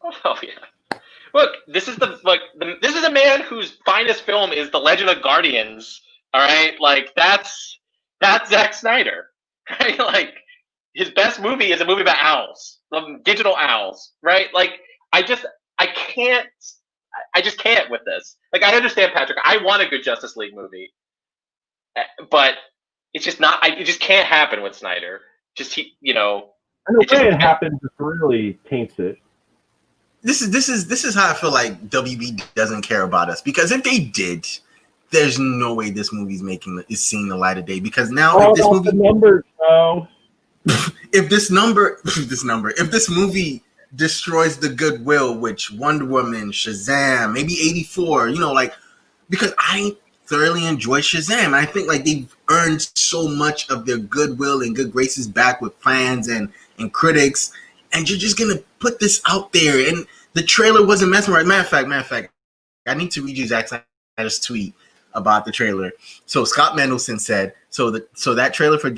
Oh yeah. Look, this is a man whose finest film is The Legend of Guardians. All right, like that's Zack Snyder, right? Like his best movie is a movie about owls, digital owls, right? Like I just can't with this. Like I understand, Patrick. I want a good Justice League movie, but it's just not. It just can't happen with Snyder. And the way it happens just really taints it. This is how I feel like WB doesn't care about us, because if they did, there's no way this movie's seeing the light of day. Because now if this movie numbers, bro. if this movie destroys the goodwill, which Wonder Woman, Shazam, maybe 84, because I thoroughly enjoy Shazam. I think like they've earned so much of their goodwill and good graces back with fans and critics, and you're just gonna put this out there. And the trailer wasn't mesmerizing. Matter of fact, I need to read you Zack Snyder's tweet about the trailer. So Scott Mendelson said, so that trailer for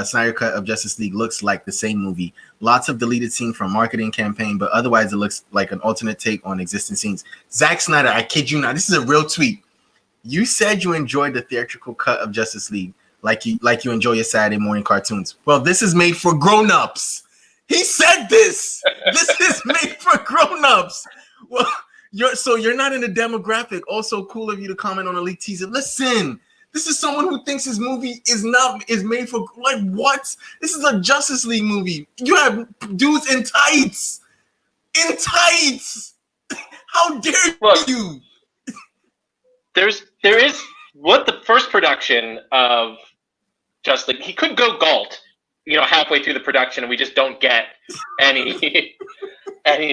Snyder Cut of Justice League looks like the same movie. Lots of deleted scenes from marketing campaign, but otherwise it looks like an alternate take on existing scenes. Zack Snyder, I kid you not, this is a real tweet. You said you enjoyed the theatrical cut of Justice League like you enjoy your Saturday morning cartoons. Well, this is made for grown-ups. He said this. This is made for grown-ups. Well, you're not in the demographic. Also, cool of you to comment on a leaked teaser. Listen, this is someone who thinks his movie is made for, like, what? This is a Justice League movie. You have dudes in tights. In tights. How dare you? There is what the first production of Justice League. He could go Galt, halfway through the production, and we just don't get any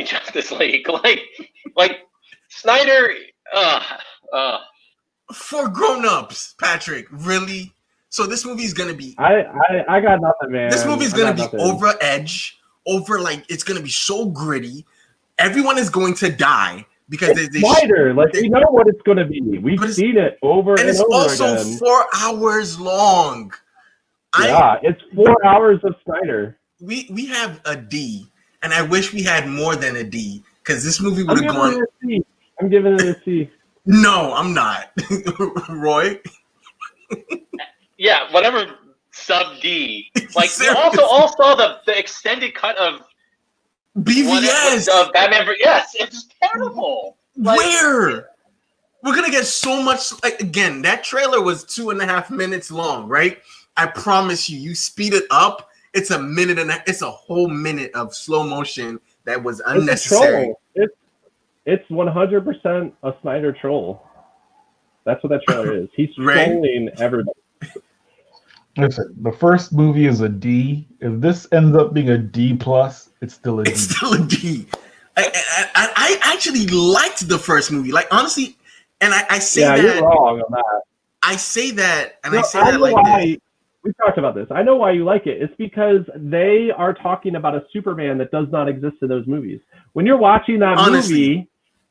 Justice League. Like Snyder, for grown-ups, Patrick, really? So this movie's gonna be. I got nothing, man. This movie's gonna be over edge, it's gonna be so gritty. Everyone is going to die because they Snyder. We know what it's gonna be. We've seen it over and over again. And it's also 4 hours long. It's 4 hours of Snyder. We have a D, and I wish we had more than a D, because this movie would have gone. I'm giving it a C. No, I'm not. Roy? Yeah, whatever sub D. Like, you also all saw the extended cut of BVS. Of Batman. Yes, it's terrible. Where? We're going to get so much. Again, that trailer was 2.5 minutes long, right? I promise you speed it up. It's a minute it's a whole minute of slow motion that was unnecessary. It's 100% a Snyder troll. That's what that trailer is. He's trolling everybody. Listen, the first movie is a D. If this ends up being a D plus, it's still a D. It's still a D. I actually liked the first movie. Like, honestly, and I say that. Yeah, you're wrong on that. I say that, and no, I say that like this. We talked about this. I know why you like it. It's because they are talking about a Superman that does not exist in those movies. When you're watching that movie,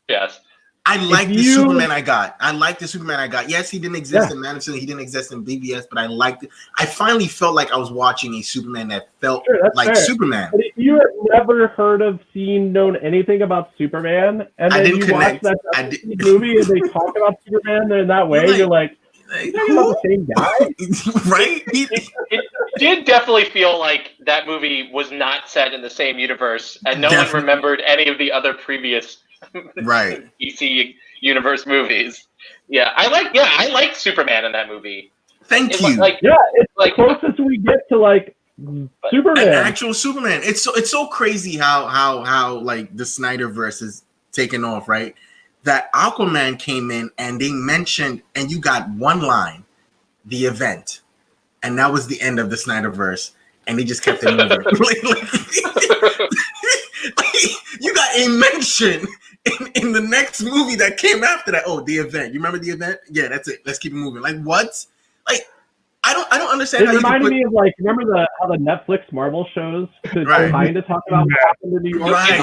yes, I like the you- Superman I got. I like the Superman I got. Yes, he didn't exist in Man of Steel. He didn't exist in BVS, but I liked it. I finally felt like I was watching a Superman that felt like fair. Superman. But if you had never heard of, known anything about Superman, and I then didn't you connect. watch that movie and they talk about Superman in that way, you're like talking about the same guy? Right? It did definitely feel like that movie was not set in the same universe, and no one remembered any of the other previous DC universe movies. Yeah, I liked Superman in that movie. Thank you. It's like closest we get to like Superman, an actual Superman. It's so crazy how like the Snyderverse is taken off, right? That Aquaman came in and they mentioned, and you got one line, the event, and that was the end of the Snyderverse, and they just kept it moving. You got a mention in the next movie that came after that. Oh, the event. You remember the event? Yeah, that's it. Let's keep it moving. Like what? Like I don't understand. It reminded me of like remember how the Netflix Marvel shows could kind of talk about what happened in New York. Right.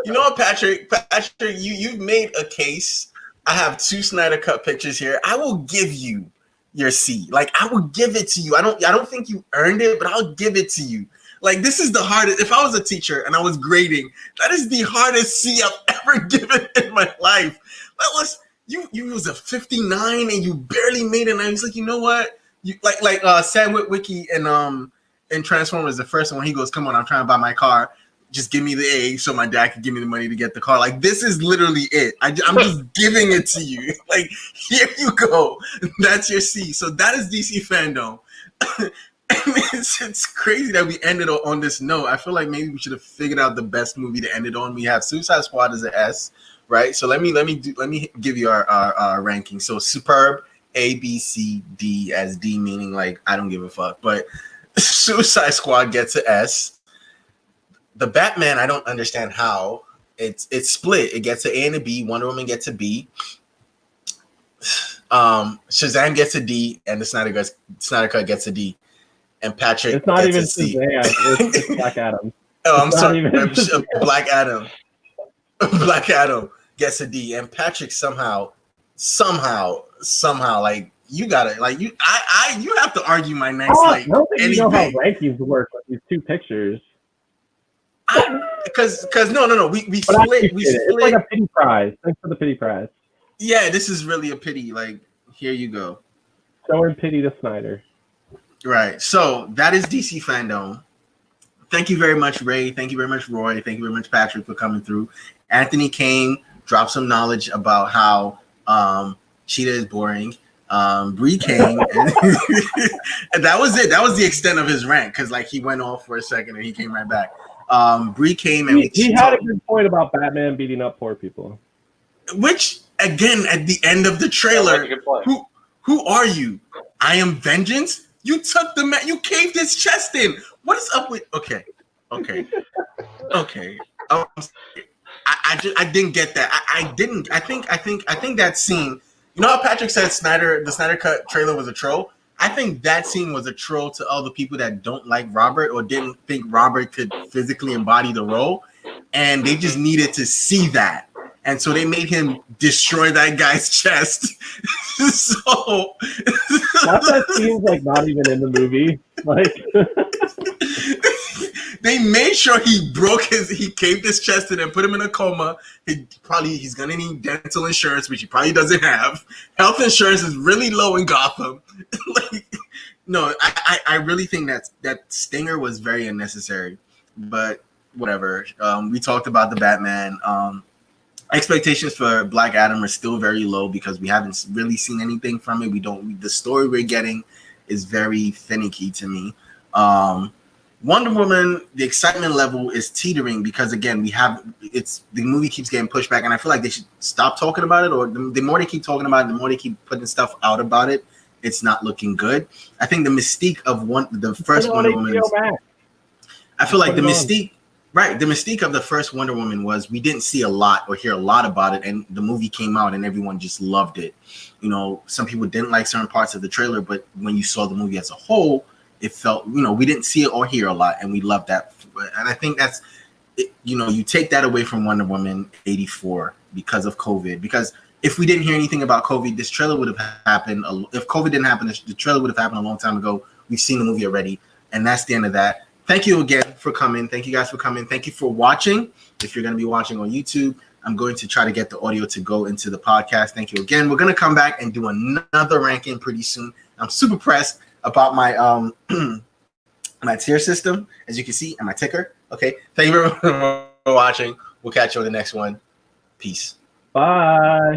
You know what, Patrick? Patrick, you've made a case. I have 2 Snyder Cut pictures here. I will give you your C. Like I will give it to you. I don't think you earned it, but I'll give it to you. Like this is the hardest. If I was a teacher and I was grading, that is the hardest C I've ever given in my life. That was you was a 59 and you barely made it. And I was like, you know what? You like Sam Witwicky and Transformers, the first one. He goes, "Come on, I'm trying to buy my car. Just give me the A so my dad can give me the money to get the car." Like this is literally it. I'm just giving it to you. Like here you go. That's your C. So that is DC Fandome. It's crazy that we ended on this note. I feel like maybe we should have figured out the best movie to end it on. We have Suicide Squad as an S, right? So let me give you our ranking. So superb, A, B, C, D, as D meaning like I don't give a fuck. But Suicide Squad gets an S. The Batman, I don't understand how it's split. It gets an A and a B. Wonder Woman gets a B. Shazam gets a D, and the Snyder Cut gets a D. And Patrick, it's not even C. Shazam. It's Black Adam. Oh, I'm sorry. Black Adam. Black Adam gets a D, and Patrick somehow, like you gotta, like you have to argue my next. I don't think you know how rankings work with these 2 pictures. Because no, we split. It's like a pity prize. Thanks for the pity prize. Yeah, this is really a pity. Like here you go. Showing pity to Snyder. Right. So that is DC Fandome. Thank you very much, Ray. Thank you very much, Roy. Thank you very much, Patrick, for coming through. Anthony came, dropped some knowledge about how Cheetah is boring. Bree came, and that was it. That was the extent of his rant because, like, he went off for a second and he came right back. Bree came and he had a good point about Batman beating up poor people. Which, again, at the end of the trailer, who are you? I am vengeance. You took the man. You caved his chest in. What is up with? Okay. I didn't get that. I didn't. I think that scene. You know how Patrick said the Snyder Cut trailer was a troll? I think that scene was a troll to all the people that don't like Robert or didn't think Robert could physically embody the role, and they just needed to see that. And so they made him destroy that guy's chest. So that seems like not even in the movie. Like they made sure he caved his chest in and put him in a coma. He's gonna need dental insurance, which he probably doesn't have. Health insurance is really low in Gotham. No, I really think that stinger was very unnecessary. But whatever. We talked about the Batman. Expectations for Black Adam are still very low because we haven't really seen anything from it. The story we're getting is very finicky to me. Wonder Woman, the excitement level is teetering because again, the movie keeps getting pushed back, and I feel like they should stop talking about it. Or the more they keep talking about it, the more they keep putting stuff out about it. It's not looking good. I think the mystique of the first Wonder Woman. I feel like the mystique. Right. The mystique of the first Wonder Woman was we didn't see a lot or hear a lot about it. And the movie came out and everyone just loved it. You know, some people didn't like certain parts of the trailer, but when you saw the movie as a whole, it felt, we didn't see it or hear a lot. And we loved that. And I think that's, you take that away from Wonder Woman 84 because of COVID. Because if we didn't hear anything about COVID, this trailer would have happened. If COVID didn't happen, the trailer would have happened a long time ago. We've seen the movie already, and that's the end of that. Thank you again for coming. Thank you guys for coming. Thank you for watching. If you're going to be watching on YouTube, I'm going to try to get the audio to go into the podcast. Thank you again. We're going to come back and do another ranking pretty soon. I'm super pressed about my my tier system, as you can see, and my ticker. Okay. Thank you very much for watching. We'll catch you on the next one. Peace. Bye.